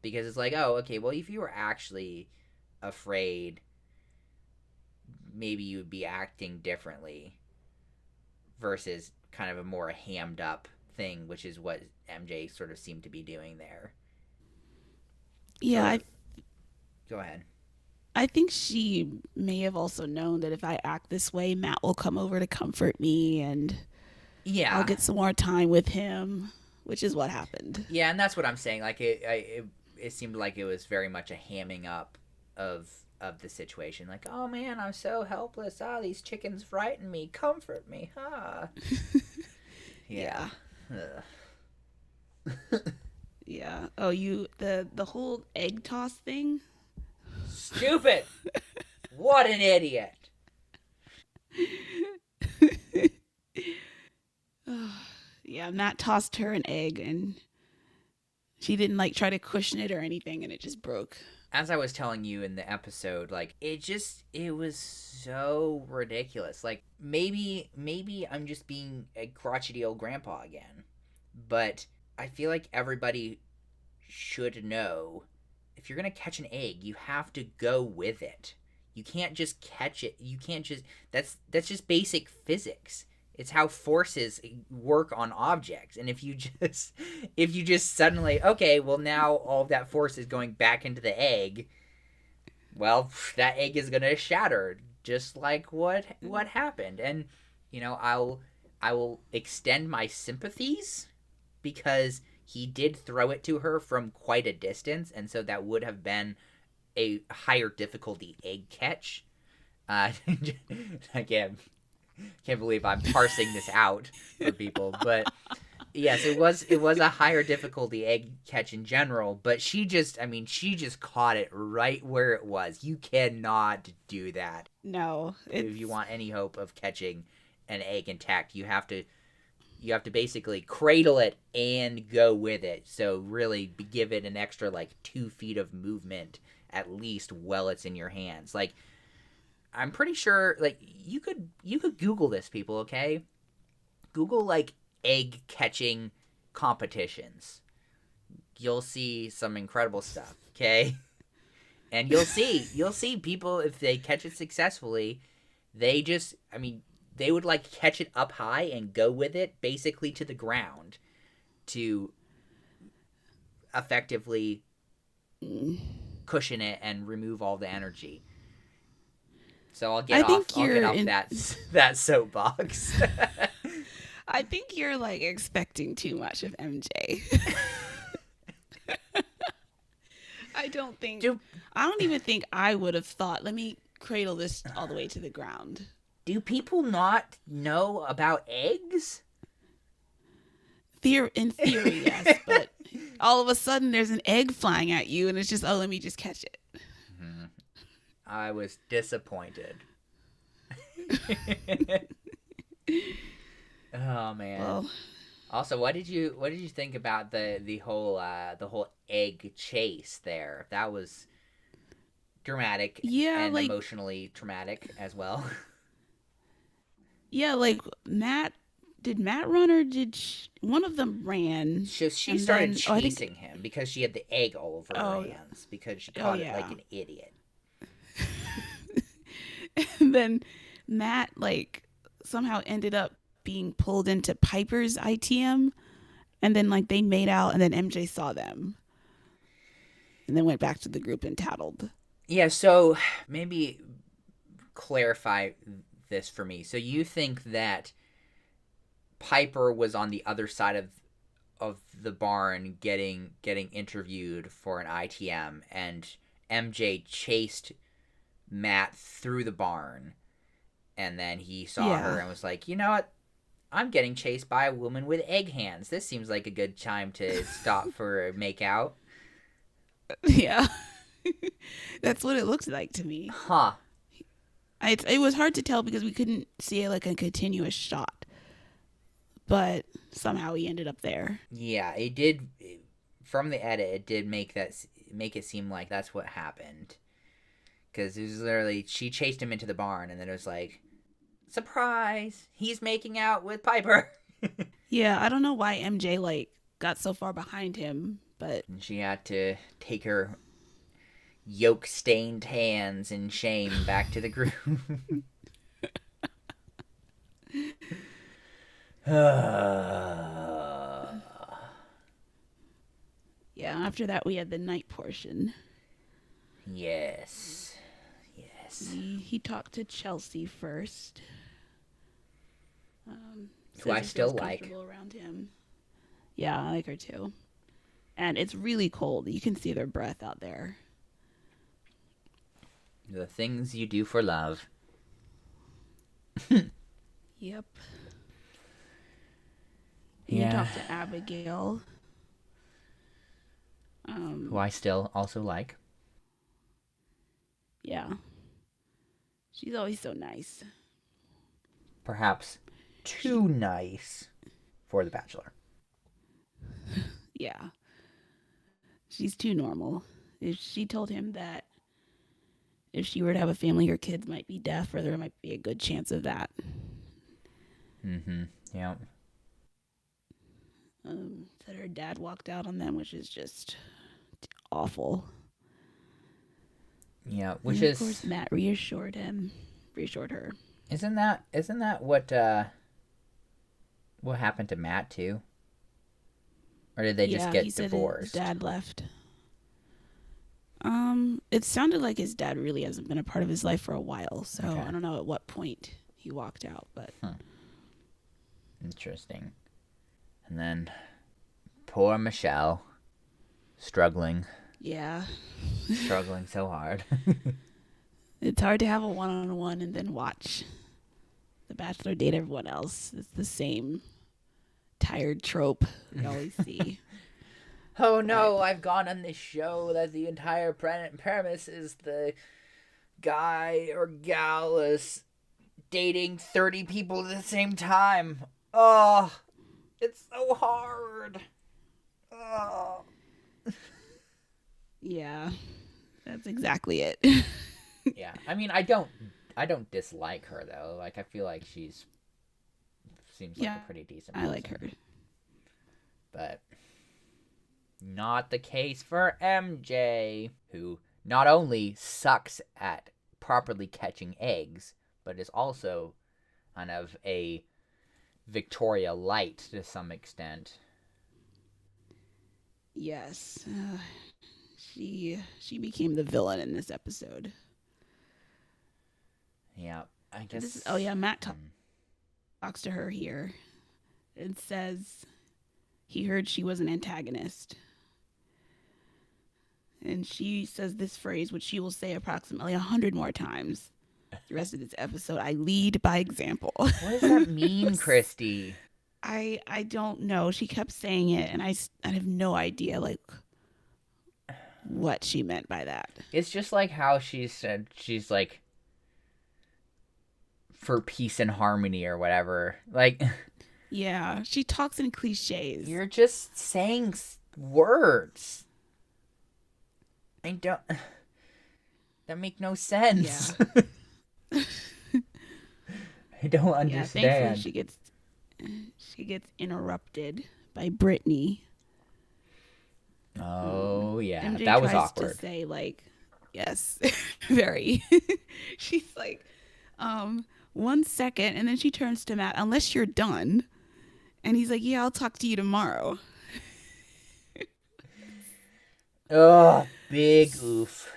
because it's like, oh, okay, well, if you were actually afraid, maybe you would be acting differently versus kind of a more hammed up thing, which is what MJ sort of seemed to be doing there. Yeah, Go ahead. I think she may have also known that if I act this way, Matt will come over to comfort me, and Yeah, I'll get some more time with him, which is what happened. yeah, and that's what I'm saying. Like it seemed like it was very much a hamming up of the situation. Like, oh man, I'm so helpless. These chickens frighten me. Comfort me, Yeah. Yeah. Oh, the whole egg toss thing. Stupid. What an idiot. Yeah, Matt tossed her an egg, and she didn't like try to cushion it or anything, and it just broke. As I was telling you in the episode, like it was so ridiculous. Like maybe I'm just being a crotchety old grandpa again, but I feel like everybody should know, if you're gonna catch an egg, you have to go with it. You can't just catch it. You can't just that's just basic physics. It's how forces work on objects. And if you just suddenly, okay, well now all of that force is going back into the egg, well, that egg is going to shatter just like what happened. And I will extend my sympathies because he did throw it to her from quite a distance, and so that would have been a higher difficulty egg catch. I can't believe I'm parsing this out for people, but yes, it was a higher difficulty egg catch in general. But she just caught it right where it was. You cannot do that. No, If you want any hope of catching an egg intact, you have to basically cradle it and go with it. So really give it an extra like 2 feet of movement at least while it's in your hands. Like, I'm pretty sure like you could Google this, people, okay? Google like egg catching competitions. You'll see some incredible stuff, okay? And you'll see people, if they catch it successfully, they would like catch it up high and go with it basically to the ground to effectively cushion it and remove all the energy. So I'll get off that soapbox. I think you're like expecting too much of MJ. I don't even think I would have thought, let me cradle this all the way to the ground. Do people not know about eggs? In theory, yes, but all of a sudden there's an egg flying at you and it's just, oh, let me just catch it. Mm-hmm. I was disappointed. Oh man. Well, also, what did you think about the whole egg chase there? That was dramatic, and like, emotionally traumatic as well. Yeah, like did Matt run, or did one of them ran? She started chasing him because she had the egg all over her hands because she caught it like an idiot. And then Matt like somehow ended up being pulled into Piper's ITM, and then like they made out, and then MJ saw them and then went back to the group and tattled. Yeah, so maybe clarify this for me. So you think that Piper was on the other side of the barn getting interviewed for an ITM, and MJ chased Matt through the barn, and then he saw her and was like, you know what? I'm getting chased by a woman with egg hands. This seems like a good time to stop for a makeout. Yeah. That's what it looked like to me. Huh. It was hard to tell because we couldn't see it like a continuous shot. But somehow he ended up there. Yeah, it did. From the edit, it did make it seem like that's what happened. Because it was literally, she chased him into the barn, and then it was like, surprise! He's making out with Piper. Yeah, I don't know why MJ like got so far behind him, but she had to take her yolk-stained hands in shame back to the group. Yeah, after that we had the night portion. Yes. He talked to Chelsea first. Who I still like. Around him. Yeah, I like her too. And it's really cold. You can see their breath out there. The things you do for love. Yep. Yeah. You talked to Abigail. Who I still also like. Yeah. She's always so nice. Perhaps too nice for the Bachelor. Yeah. She's too normal. If she told him that if she were to have a family, her kids might be deaf, or there might be a good chance of that. Mm-hmm. Yeah. Said her dad walked out on them, which is just awful. Yeah, which And of is course, Matt reassured her. isn't that what happened to Matt too? Or did they just Yeah, he get said his divorced? dad left. It sounded like his dad really hasn't been a part of his life for a while, so Okay. I don't know at what point he walked out, but Interesting. And then poor Michelle, struggling yeah. so hard. It's hard to have a one-on-one and then watch the Bachelor date everyone else. It's the same tired trope we always see. Oh But no, I've gone on this show that the entire premise is the guy or gal is dating 30 people at the same time. Oh, it's so hard. Oh. yeah, that's exactly it. Yeah, I mean, I don't dislike her though. Like, I feel like she's seems like Yeah, a pretty decent I person. like her. But not the case for MJ, who not only sucks at properly catching eggs, but is also kind of a Victoria light to some extent. Yes, she became the villain in this episode. Yeah, I guess. Oh yeah, Matt talks to her here and says he heard she was an antagonist. And she says this phrase, which she will say approximately 100 more times the rest of this episode. I lead by example. What does that mean, Christy? I don't know. She kept saying it, and I have no idea like what she meant by that. It's just like how she said she's like for peace and harmony or whatever. Like, Yeah, she talks in cliches. you're just saying words. I don't. That make no sense. Yeah. I don't Yeah, understand. thankfully she gets interrupted by Brittany. Oh yeah, MJ that was tries awkward. to say like, yes, very. She's like, 1 second, and then she turns to Matt. Unless you're done, and he's like, yeah, I'll talk to you tomorrow. Oh, big oof,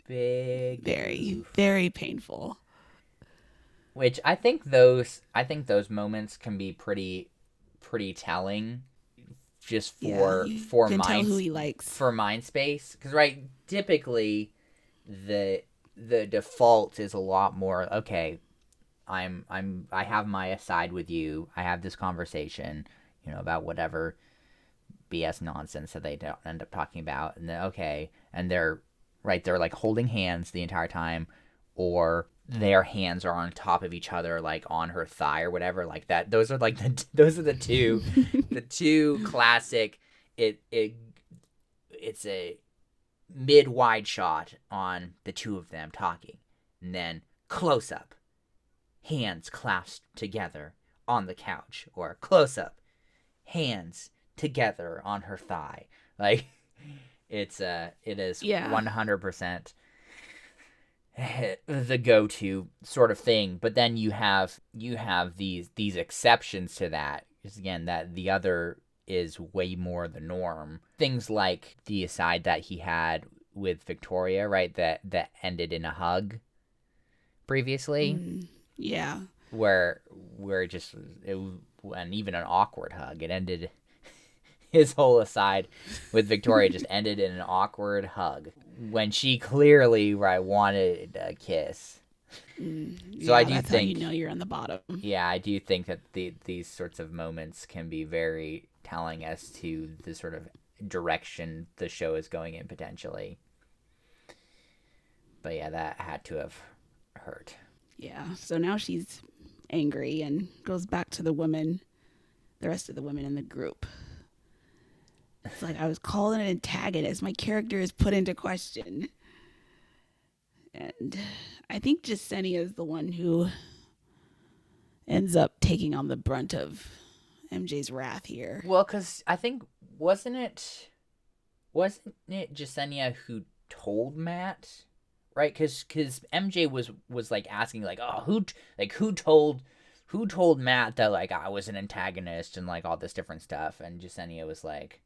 big Very, oof. very painful. Which I think those moments can be pretty telling, just Yeah, for you for can tell mind who he likes. for mind space. Because right, typically the default is a lot more okay. I have my side with you. I have this conversation, about whatever BS nonsense that they don't end up talking about, and then okay, and they're like holding hands the entire time, or their hands are on top of each other, like on her thigh or whatever, like that. Those are like those are the two classic. It's a mid wide shot on the two of them talking, and then close up, hands clasped together on the couch, or close up, hands together on her thigh. Like, it is Yeah. 100% the go-to sort of thing. But then you have these exceptions to that, because again, that the other is way more the norm. Things like the aside that he had with Victoria, right, that ended in a hug previously. Yeah. where just and even an awkward hug. It ended his whole aside with Victoria just ended in an awkward hug when she clearly wanted a kiss. So I do that's think how you know you're on the bottom. Yeah, I do think that these sorts of moments can be very telling as to the sort of direction the show is going in potentially. But yeah, that had to have hurt. Yeah. So now she's angry and goes back to the rest of the women in the group. It's like, I was called an antagonist. My character is put into question. And I think Jasenia is the one who ends up taking on the brunt of MJ's wrath here. Well, because I think, wasn't it Jasenia who told Matt right? Because MJ was like asking like, oh, who told Matt that like I was an antagonist and like all this different stuff, and Jasenia was like,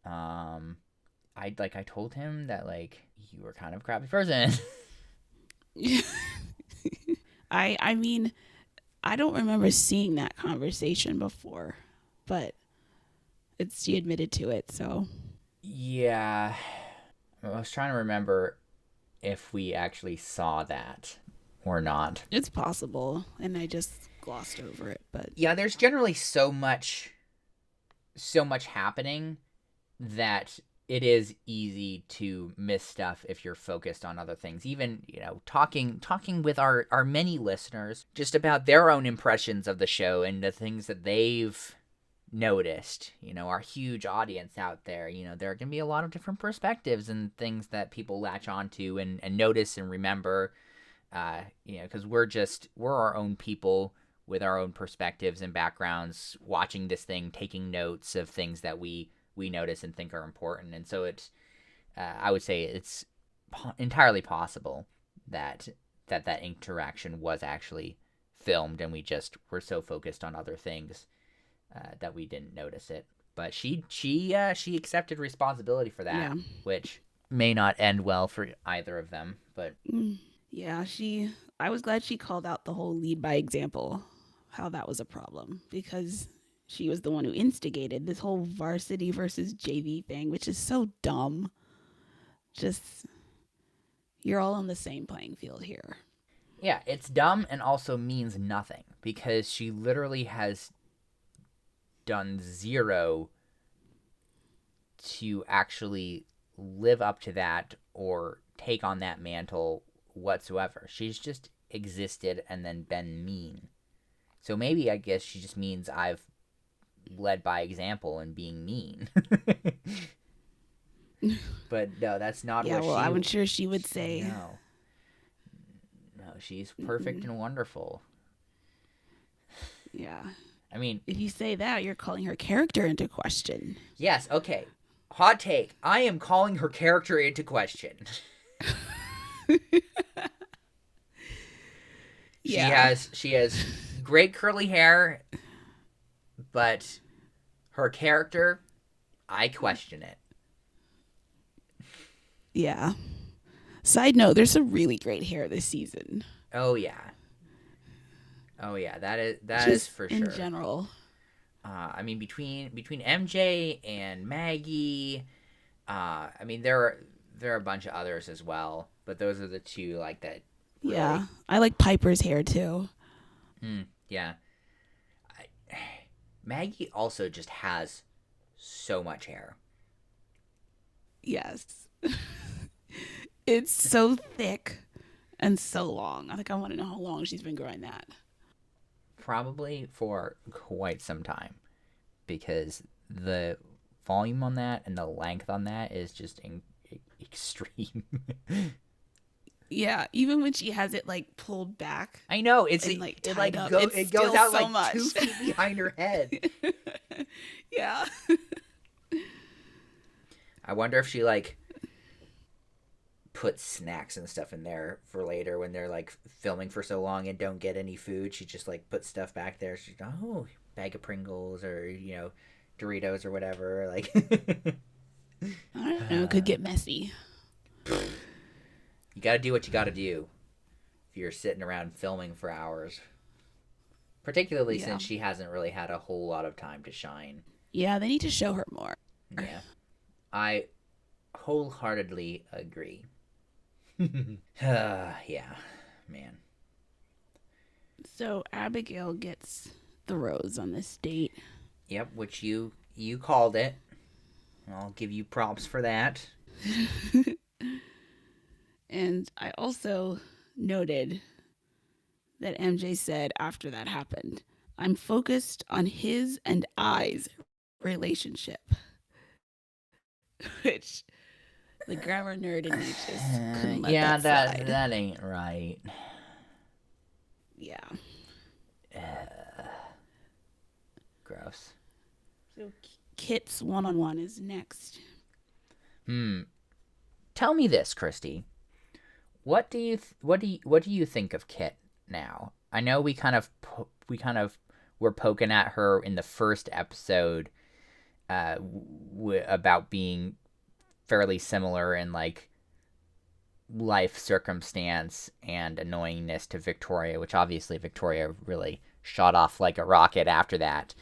I told him that like you were kind of a crappy person. I mean, I don't remember seeing that conversation before, but she admitted to it, so Yeah, I was trying to remember if we actually saw that or not. it's possible, and I just glossed over it. But Yeah, there's generally so much happening that it is easy to miss stuff if you're focused on other things. Even, talking with our many listeners just about their own impressions of the show and the things that they've noticed, our huge audience out there, there can be a lot of different perspectives and things that people latch onto and notice and remember, because we're our own people with our own perspectives and backgrounds, watching this thing, taking notes of things that we notice and think are important. And so it's, I would say it's entirely possible that interaction was actually filmed, and we just were so focused on other things that we didn't notice it. But she accepted responsibility for that, yeah, which may not end well for either of them. But yeah, I was glad she called out the whole lead by example, how that was a problem, because she was the one who instigated this whole varsity versus JV thing, which is so dumb. Just, you're all on the same playing field here. yeah, it's dumb and also means nothing because she literally has done zero to actually live up to that or take on that mantle whatsoever. She's just existed and then been mean. So maybe I guess she just means I've led by example and being mean. But no, that's not Yeah, what well, she. I'm sure she would say. No, she's perfect and wonderful. Yeah. I mean, If you say that, you're calling her character into question. yes, okay. Hot take. I am calling her character into question. Yeah. She has great curly hair, but her character, I question it. Yeah. Side note, there's some really great hair this season. Oh yeah. That is Just for in sure. general. I mean, between MJ and Maggie, I mean there are a bunch of others as well, but those are the two like that. Really, Yeah. I like Piper's hair too. Yeah. Maggie also just has so much hair. Yes. It's so thick and so long. I think I want to know how long she's been growing that. Probably for quite some time, because the volume on that and the length on that is just extreme. Yeah, even when she has it like pulled back. I know and, it goes out so like 2 feet behind her head. Yeah. I wonder if she like put snacks and stuff in there for later when they're like filming for so long and don't get any food. She just like puts stuff back there. She's bag of Pringles or Doritos or whatever. Like I don't know. It could get messy. You gotta do what you gotta do if you're sitting around filming for hours. Particularly since she hasn't really had a whole lot of time to shine. Yeah, they need to show her more. Yeah. I wholeheartedly agree. Yeah, man. So Abigail gets the rose on this date. Yep, which you called it. I'll give you props for that. And I also noted that MJ said after that happened, I'm focused on his and I's relationship. Which the grammar nerd in me just couldn't let that slide. That ain't right. Yeah. Gross. So Kit's one-on-one is next. Tell me this, Christy. what do you think of Kit now? I know we kind of were poking at her in the first episode about being fairly similar in like life circumstance and annoyingness to Victoria, which obviously Victoria really shot off like a rocket after that.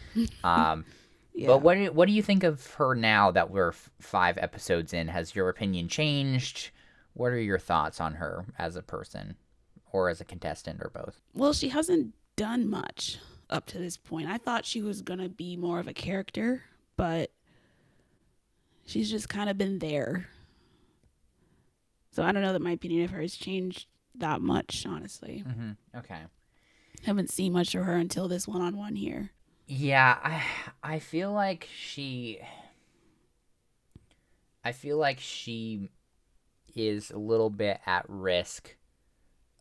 Um, Yeah. But what do you think of her now that we're 5 episodes in? Has your opinion changed? What are your thoughts on her as a person or as a contestant or both? Well, she hasn't done much up to this point. I thought she was going to be more of a character, but she's just kind of been there. So I don't know that my opinion of her has changed that much, honestly. Okay. Haven't seen much of her until this one-on-one here. Yeah, I feel like she is a little bit at risk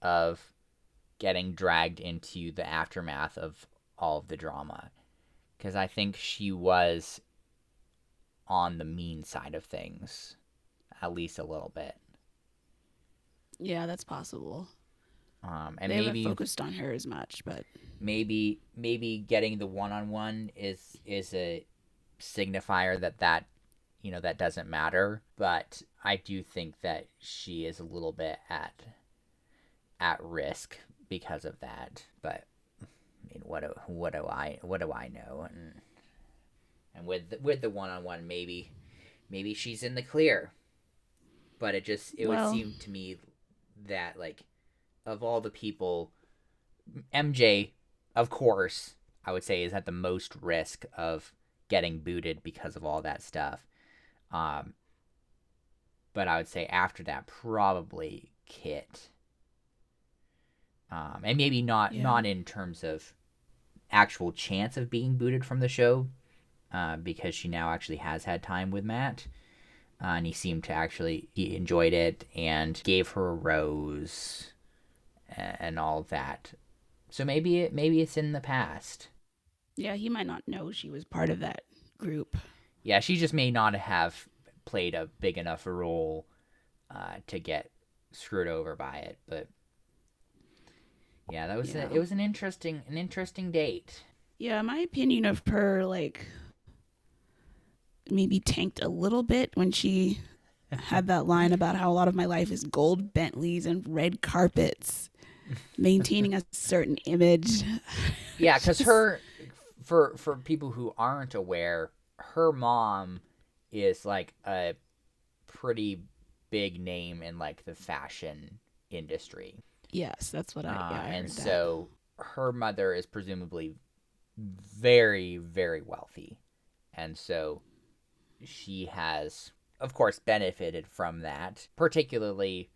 of getting dragged into the aftermath of all of the drama, because I think she was on the mean side of things, at least a little bit. Yeah, that's possible. And they maybe haven't focused on her as much, but maybe getting the one-on-one is a signifier that that doesn't matter. But I do think that she is a little bit at risk because of that. But I mean, what do I know? And with the one-on-one, maybe she's in the clear. But it would seem to me that, like, of all the people, MJ, of course, I would say is at the most risk of getting booted because of all that stuff. But I would say after that, probably Kit. And maybe not in terms of actual chance of being booted from the show, because she now actually has had time with Matt. And he enjoyed it and gave her a rose and all of that. So maybe it's in the past. Yeah, he might not know she was part of that group. Yeah, she just may not have played a big enough role to get screwed over by it. But yeah, it was an interesting date. Yeah, my opinion of her, like, maybe tanked a little bit when she had that line about how a lot of my life is gold Bentleys and red carpets, maintaining a certain image. Yeah, because for people who aren't aware, her mom is like a pretty big name in like the fashion industry. Yes, that's what I heard. And so her mother is presumably very, very wealthy. And so she has, of course, benefited from that. Particularly,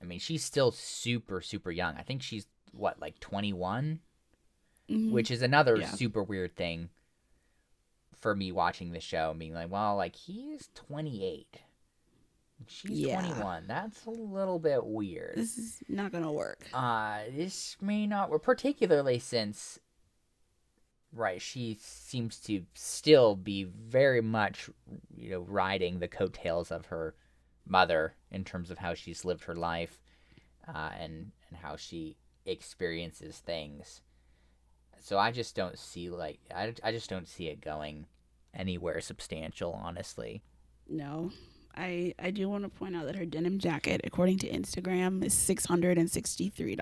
I mean, she's still super, super young. I think she's, like 21? Mm-hmm. Which is another super weird thing for me watching the show and being like, well, like, he's 28. She's 21. That's a little bit weird. This is not going to work. This may not work, particularly since, right, she seems to still be very much, riding the coattails of her mother in terms of how she's lived her life, and how she experiences things. So I just don't see, like, I just don't see it going anywhere substantial, honestly. No. I do want to point out that her denim jacket, according to Instagram, is $663.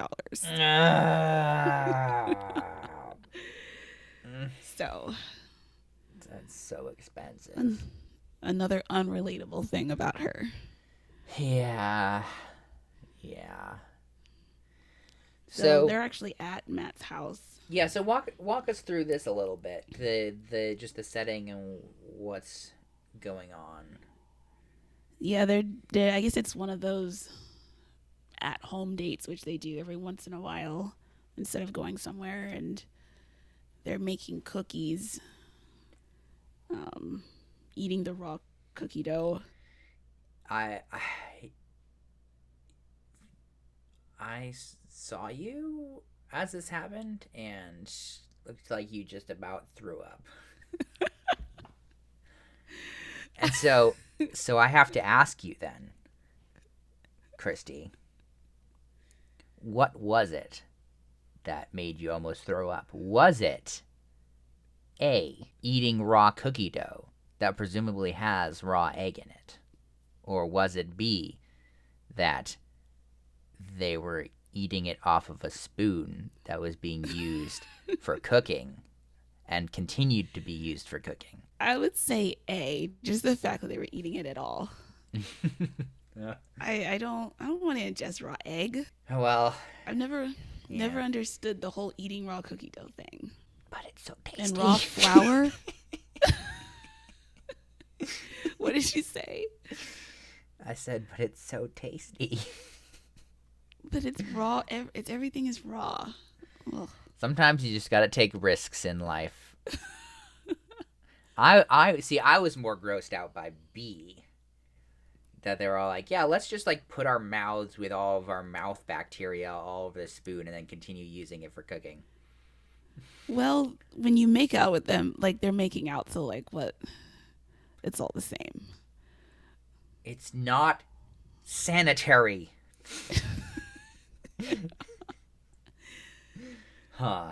So that's so expensive. Another unrelatable thing about her. Yeah. So they're actually at Matt's house. Yeah, so walk us through this a little bit. The just the setting and what's going on. Yeah, they're I guess it's one of those at-home dates which they do every once in a while instead of going somewhere, and they're making cookies, eating the raw cookie dough. I saw you as this happened, and looked like you just about threw up. And so I have to ask you then, Christy, What was it that made you almost throw up? Was it A, eating raw cookie dough that presumably has raw egg in it? Or was it B, that they were eating it off of a spoon that was being used for cooking and continued to be used for cooking? I would say A, just the fact that they were eating it at all. Yeah. I don't want to ingest raw egg. Well, I've never understood the whole eating raw cookie dough thing. but it's so tasty. And raw flour. What did you say? I said, but it's so tasty. But it's raw. It's everything is raw. Ugh. Sometimes you just gotta take risks in life. I see. I was more grossed out by B. That they were all like, yeah, let's just like put our mouths with all of our mouth bacteria all over the spoon and then continue using it for cooking. Well, when you make out with them, like they're making out, so like what? It's all the same. It's not sanitary. Huh.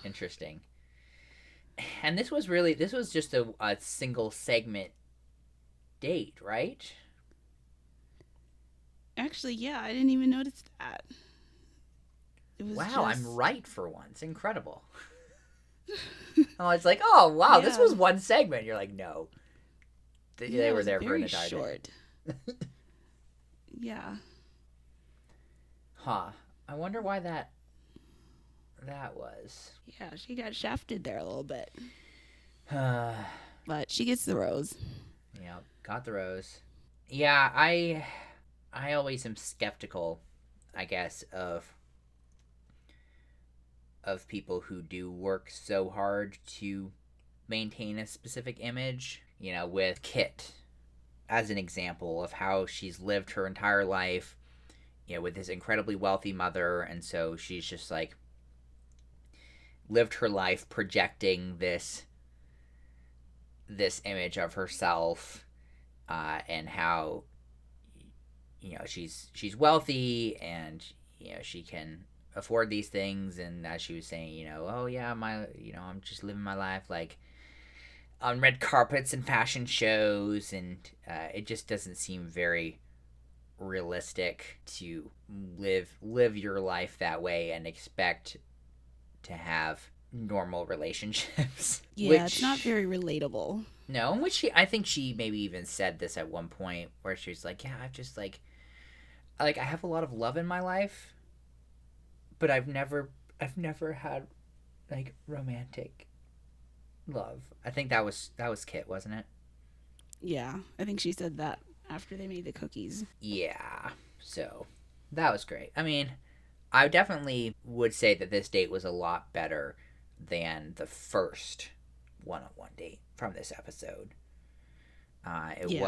Interesting. And this was just a single segment date, right? Actually, yeah, I didn't even notice that. It was Wow, just... I'm right for once. Incredible. Oh, it's like, oh, wow, this Yeah. was one segment. You're like, no. They Yeah, it were was there for an very entire short. day. Yeah. Huh. I wonder why that was. Yeah, she got shafted there a little bit. Yeah, But she gets the rose. got the rose. Yeah, I always am skeptical, I guess, of people who do work so hard to maintain a specific image. You know, with Kit as an example of how she's lived her entire life, you know, with this incredibly wealthy mother, and so she's just like lived her life projecting this image of herself, and how, you know, she's wealthy and, you know, she can afford these things, and as she was saying, you know, oh yeah, I'm just living my life like on red carpets and fashion shows, and it just doesn't seem very realistic to live your life that way and expect to have normal relationships. Yeah, it's not very relatable. No, which I think she maybe even said this at one point where she's like, yeah, I've just like I have a lot of love in my life, but I've never had like romantic love. I think that was Kit, wasn't it? Yeah, I think she said that after they made the cookies. Yeah. So that was great. I mean, I definitely would say that this date was a lot better than the first one-on-one date from this episode. It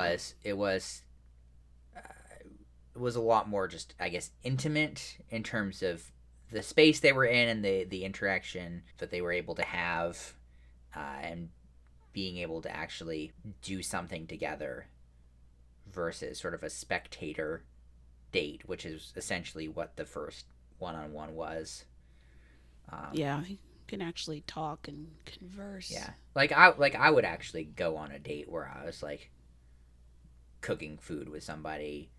was a lot more just, I guess, intimate in terms of the space they were in and the interaction that they were able to have, and being able to actually do something together versus sort of a spectator date, which is essentially what the first one-on-one was. Yeah, you can actually talk and converse. Yeah, I would actually go on a date where I was like cooking food with somebody.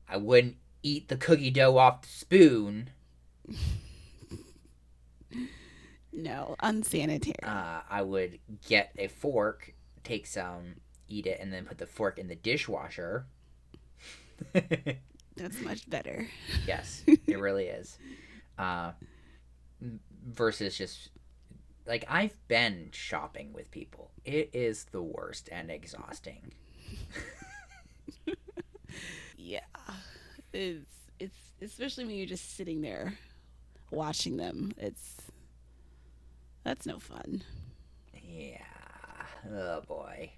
I wouldn't eat the cookie dough off the spoon. No, unsanitary. I would get a fork, take some, eat it, and then put the fork in the dishwasher. That's much better. Yes, it really is. Versus just, like, I've been shopping with people. It is the worst and exhausting. Yeah. It's especially when you're just sitting there watching them. That's no fun. Yeah. Oh boy.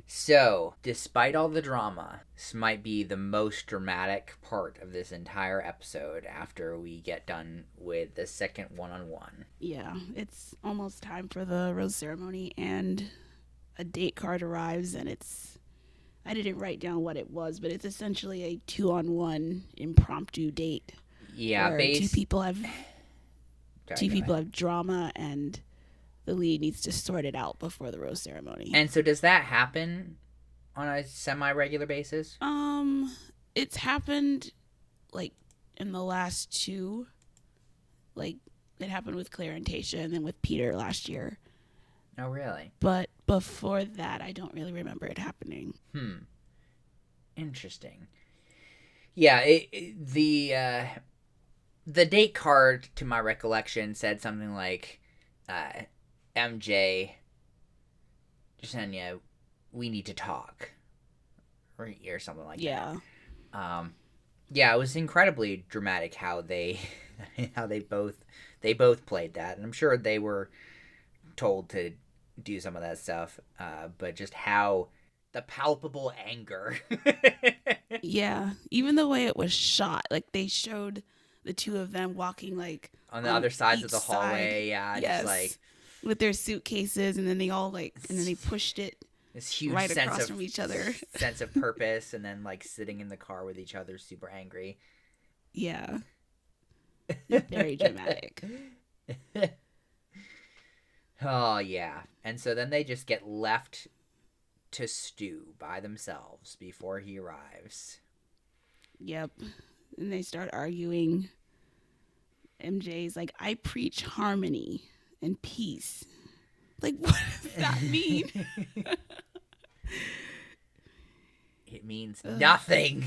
So, despite all the drama, this might be the most dramatic part of this entire episode after we get done with the second one-on-one. Yeah, it's almost time for the rose ceremony, and a date card arrives, and I didn't write down what it was, but it's essentially a 2-on-1 impromptu date. Yeah, where Sorry, two go people ahead. have drama and the lead needs to sort it out before the rose ceremony. And so does that happen on a semi-regular basis? Um, it's happened like in the last two. Like it happened with Claire and Tasha, and then with Peter last year. Oh, really? But before that, I don't really remember it happening. Interesting. Yeah, the date card, to my recollection, said something like, MJ, Jasenia, we need to talk, or something like Yeah. that. Yeah, it was incredibly dramatic how they how they both played that, and I'm sure they were told to do some of that stuff, but just how the palpable anger. Yeah. Even the way it was shot, like they showed the two of them walking like On the on other sides of each the side. hallway, yeah, just like Yes. With their suitcases, and then they pushed it this huge right across from each other. sense of purpose, and then like sitting in the car with each other, super angry. Yeah. Very dramatic. Oh yeah, and so then they just get left to stew by themselves before he arrives. Yep. And they start arguing. MJ's like, I preach harmony and peace. Like, what does that mean? It means nothing.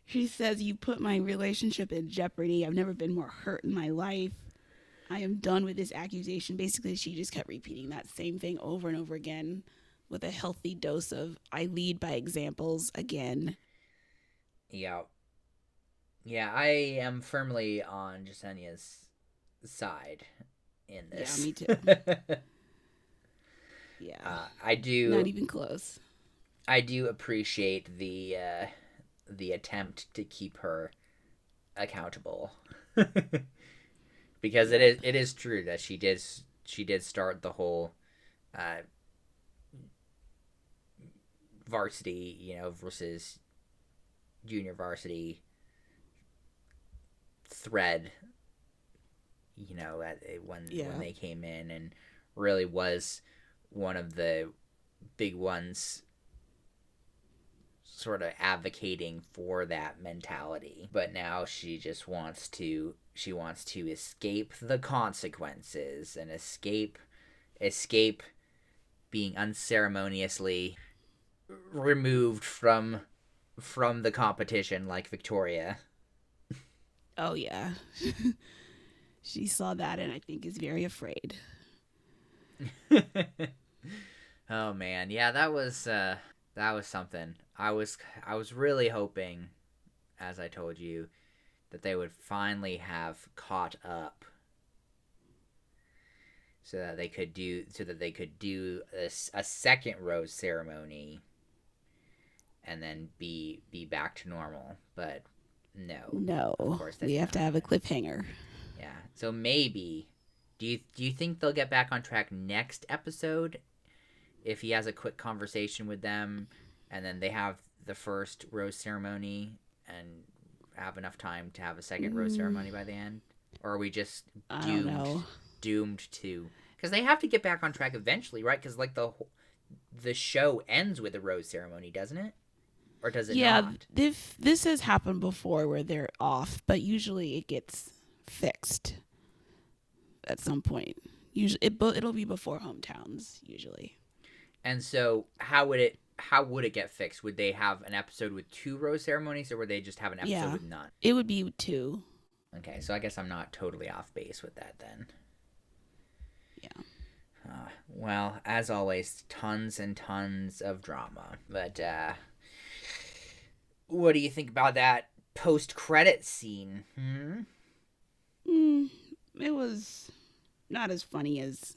She says, you put my relationship in jeopardy. I've never been more hurt in my life. I am done with this accusation. Basically, she just kept repeating that same thing over and over again with a healthy dose of I lead by examples again. Yeah. Yeah, I am firmly on Jasenia's side in this. Yeah, me too. Yeah. I do. Not even close. I do appreciate the attempt to keep her accountable, because it is true that she did start the whole varsity, versus junior varsity thread, when they came in, and really was one of the big ones sort of advocating for that mentality. But now she just wants to escape the consequences and escape being unceremoniously removed from the competition like Victoria. Oh, yeah. She saw that and I think is very afraid. Oh man, yeah, that was something. I was really hoping, as I told you, that they would finally have caught up, so that they could do a second rose ceremony, and then be back to normal. But no, of course we have to have a cliffhanger. Yeah, so maybe do you think they'll get back on track next episode if he has a quick conversation with them, and then they have the first rose ceremony and have enough time to have a second rose ceremony by the end? Or are we just doomed to, because they have to get back on track eventually, right? Because like the show ends with a rose ceremony, doesn't it? Or does it not? Yeah, this has happened before where they're off, but usually it gets fixed at some point. Usually it'll be before hometowns usually. And so how would it get fixed? Would they have an episode with 2 rose ceremonies, or would they just have an episode with none? It would be 2. Okay, so I guess I'm not totally off base with that then. Yeah. Well, as always, tons and tons of drama. But what do you think about that post-credit scene? It was not as funny as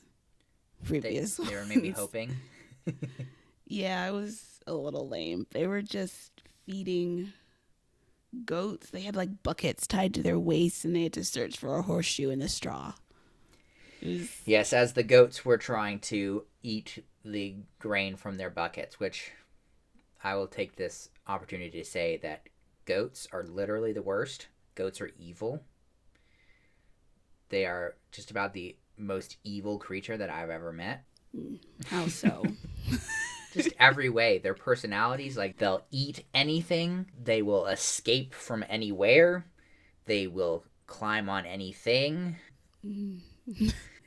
previous. They were maybe hoping. Yeah, it was a little lame. They were just feeding goats. They had like buckets tied to their waists, and they had to search for a horseshoe in the straw. Yes, as the goats were trying to eat the grain from their buckets, which I will take this opportunity to say that goats are literally the worst. goats are evil. They are just about the most evil creature that I've ever met. How so? Just every way. Their personalities, like they'll eat anything. They will escape from anywhere. They will climb on anything.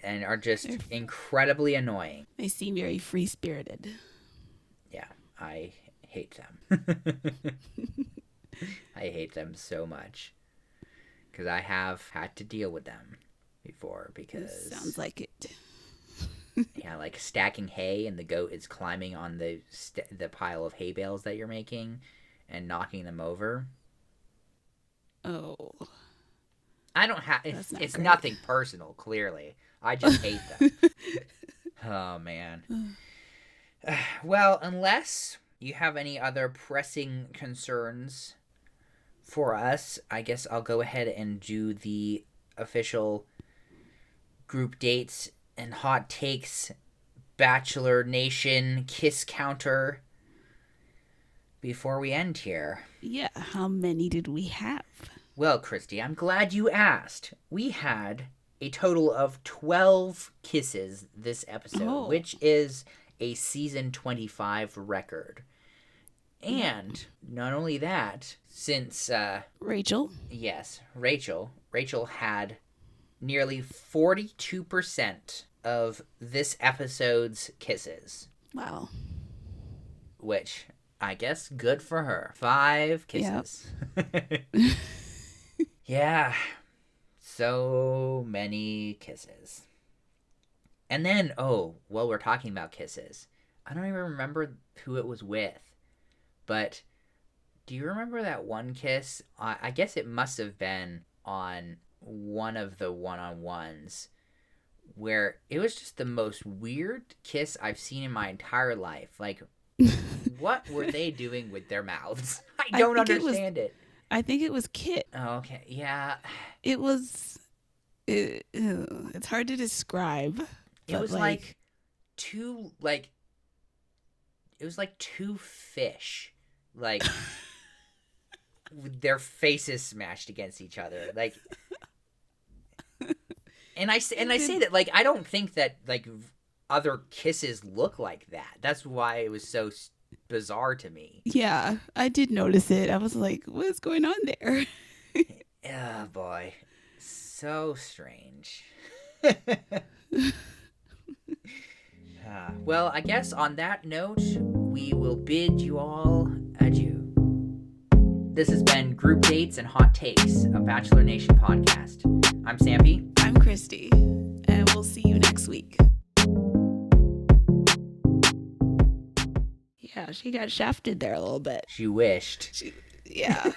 And are just incredibly annoying. They seem very free-spirited. Yeah, I hate them. I hate them so much. Because I have had to deal with them before. Because sounds like it. Yeah, like stacking hay and the goat is climbing on the pile of hay bales that you're making and knocking them over. Oh. I don't have... It's nothing personal, clearly. I just hate them. Oh, man. Well, unless you have any other pressing concerns for us, I guess I'll go ahead and do the official group dates and hot takes Bachelor Nation kiss counter before we end here. Yeah, how many did we have? Well, Christy, I'm glad you asked. We had a total of 12 kisses this episode, which is a season 25 record. And not only that, since Rachael? Yes, Rachael had nearly 42% of this episode's kisses. Wow. Which, I guess, good for her. 5 kisses. Yep. Yeah. So many kisses. And then, we're talking about kisses. I don't even remember who it was with. But do you remember that one kiss? I guess it must have been on one of the one-on-ones where it was just the most weird kiss I've seen in my entire life. Like, what were they doing with their mouths? I don't understand it. I think it was Kit. Oh, okay. Yeah. It was... it's hard to describe. It was like two... Like... It was like two fish. Like... with their faces smashed against each other. Like... And I say that, like, I don't think that, like, other kisses look like that. That's why it was so bizarre to me. Yeah, I did notice it. I was like, what's going on there? Oh, boy. So strange. Well, I guess on that note, we will bid you all adieu. This has been Group Dates and Hot Takes, a Bachelor Nation podcast. I'm Sampy. I'm Christy, and we'll see you next week. Yeah, she got shafted there a little bit. She wished. Yeah.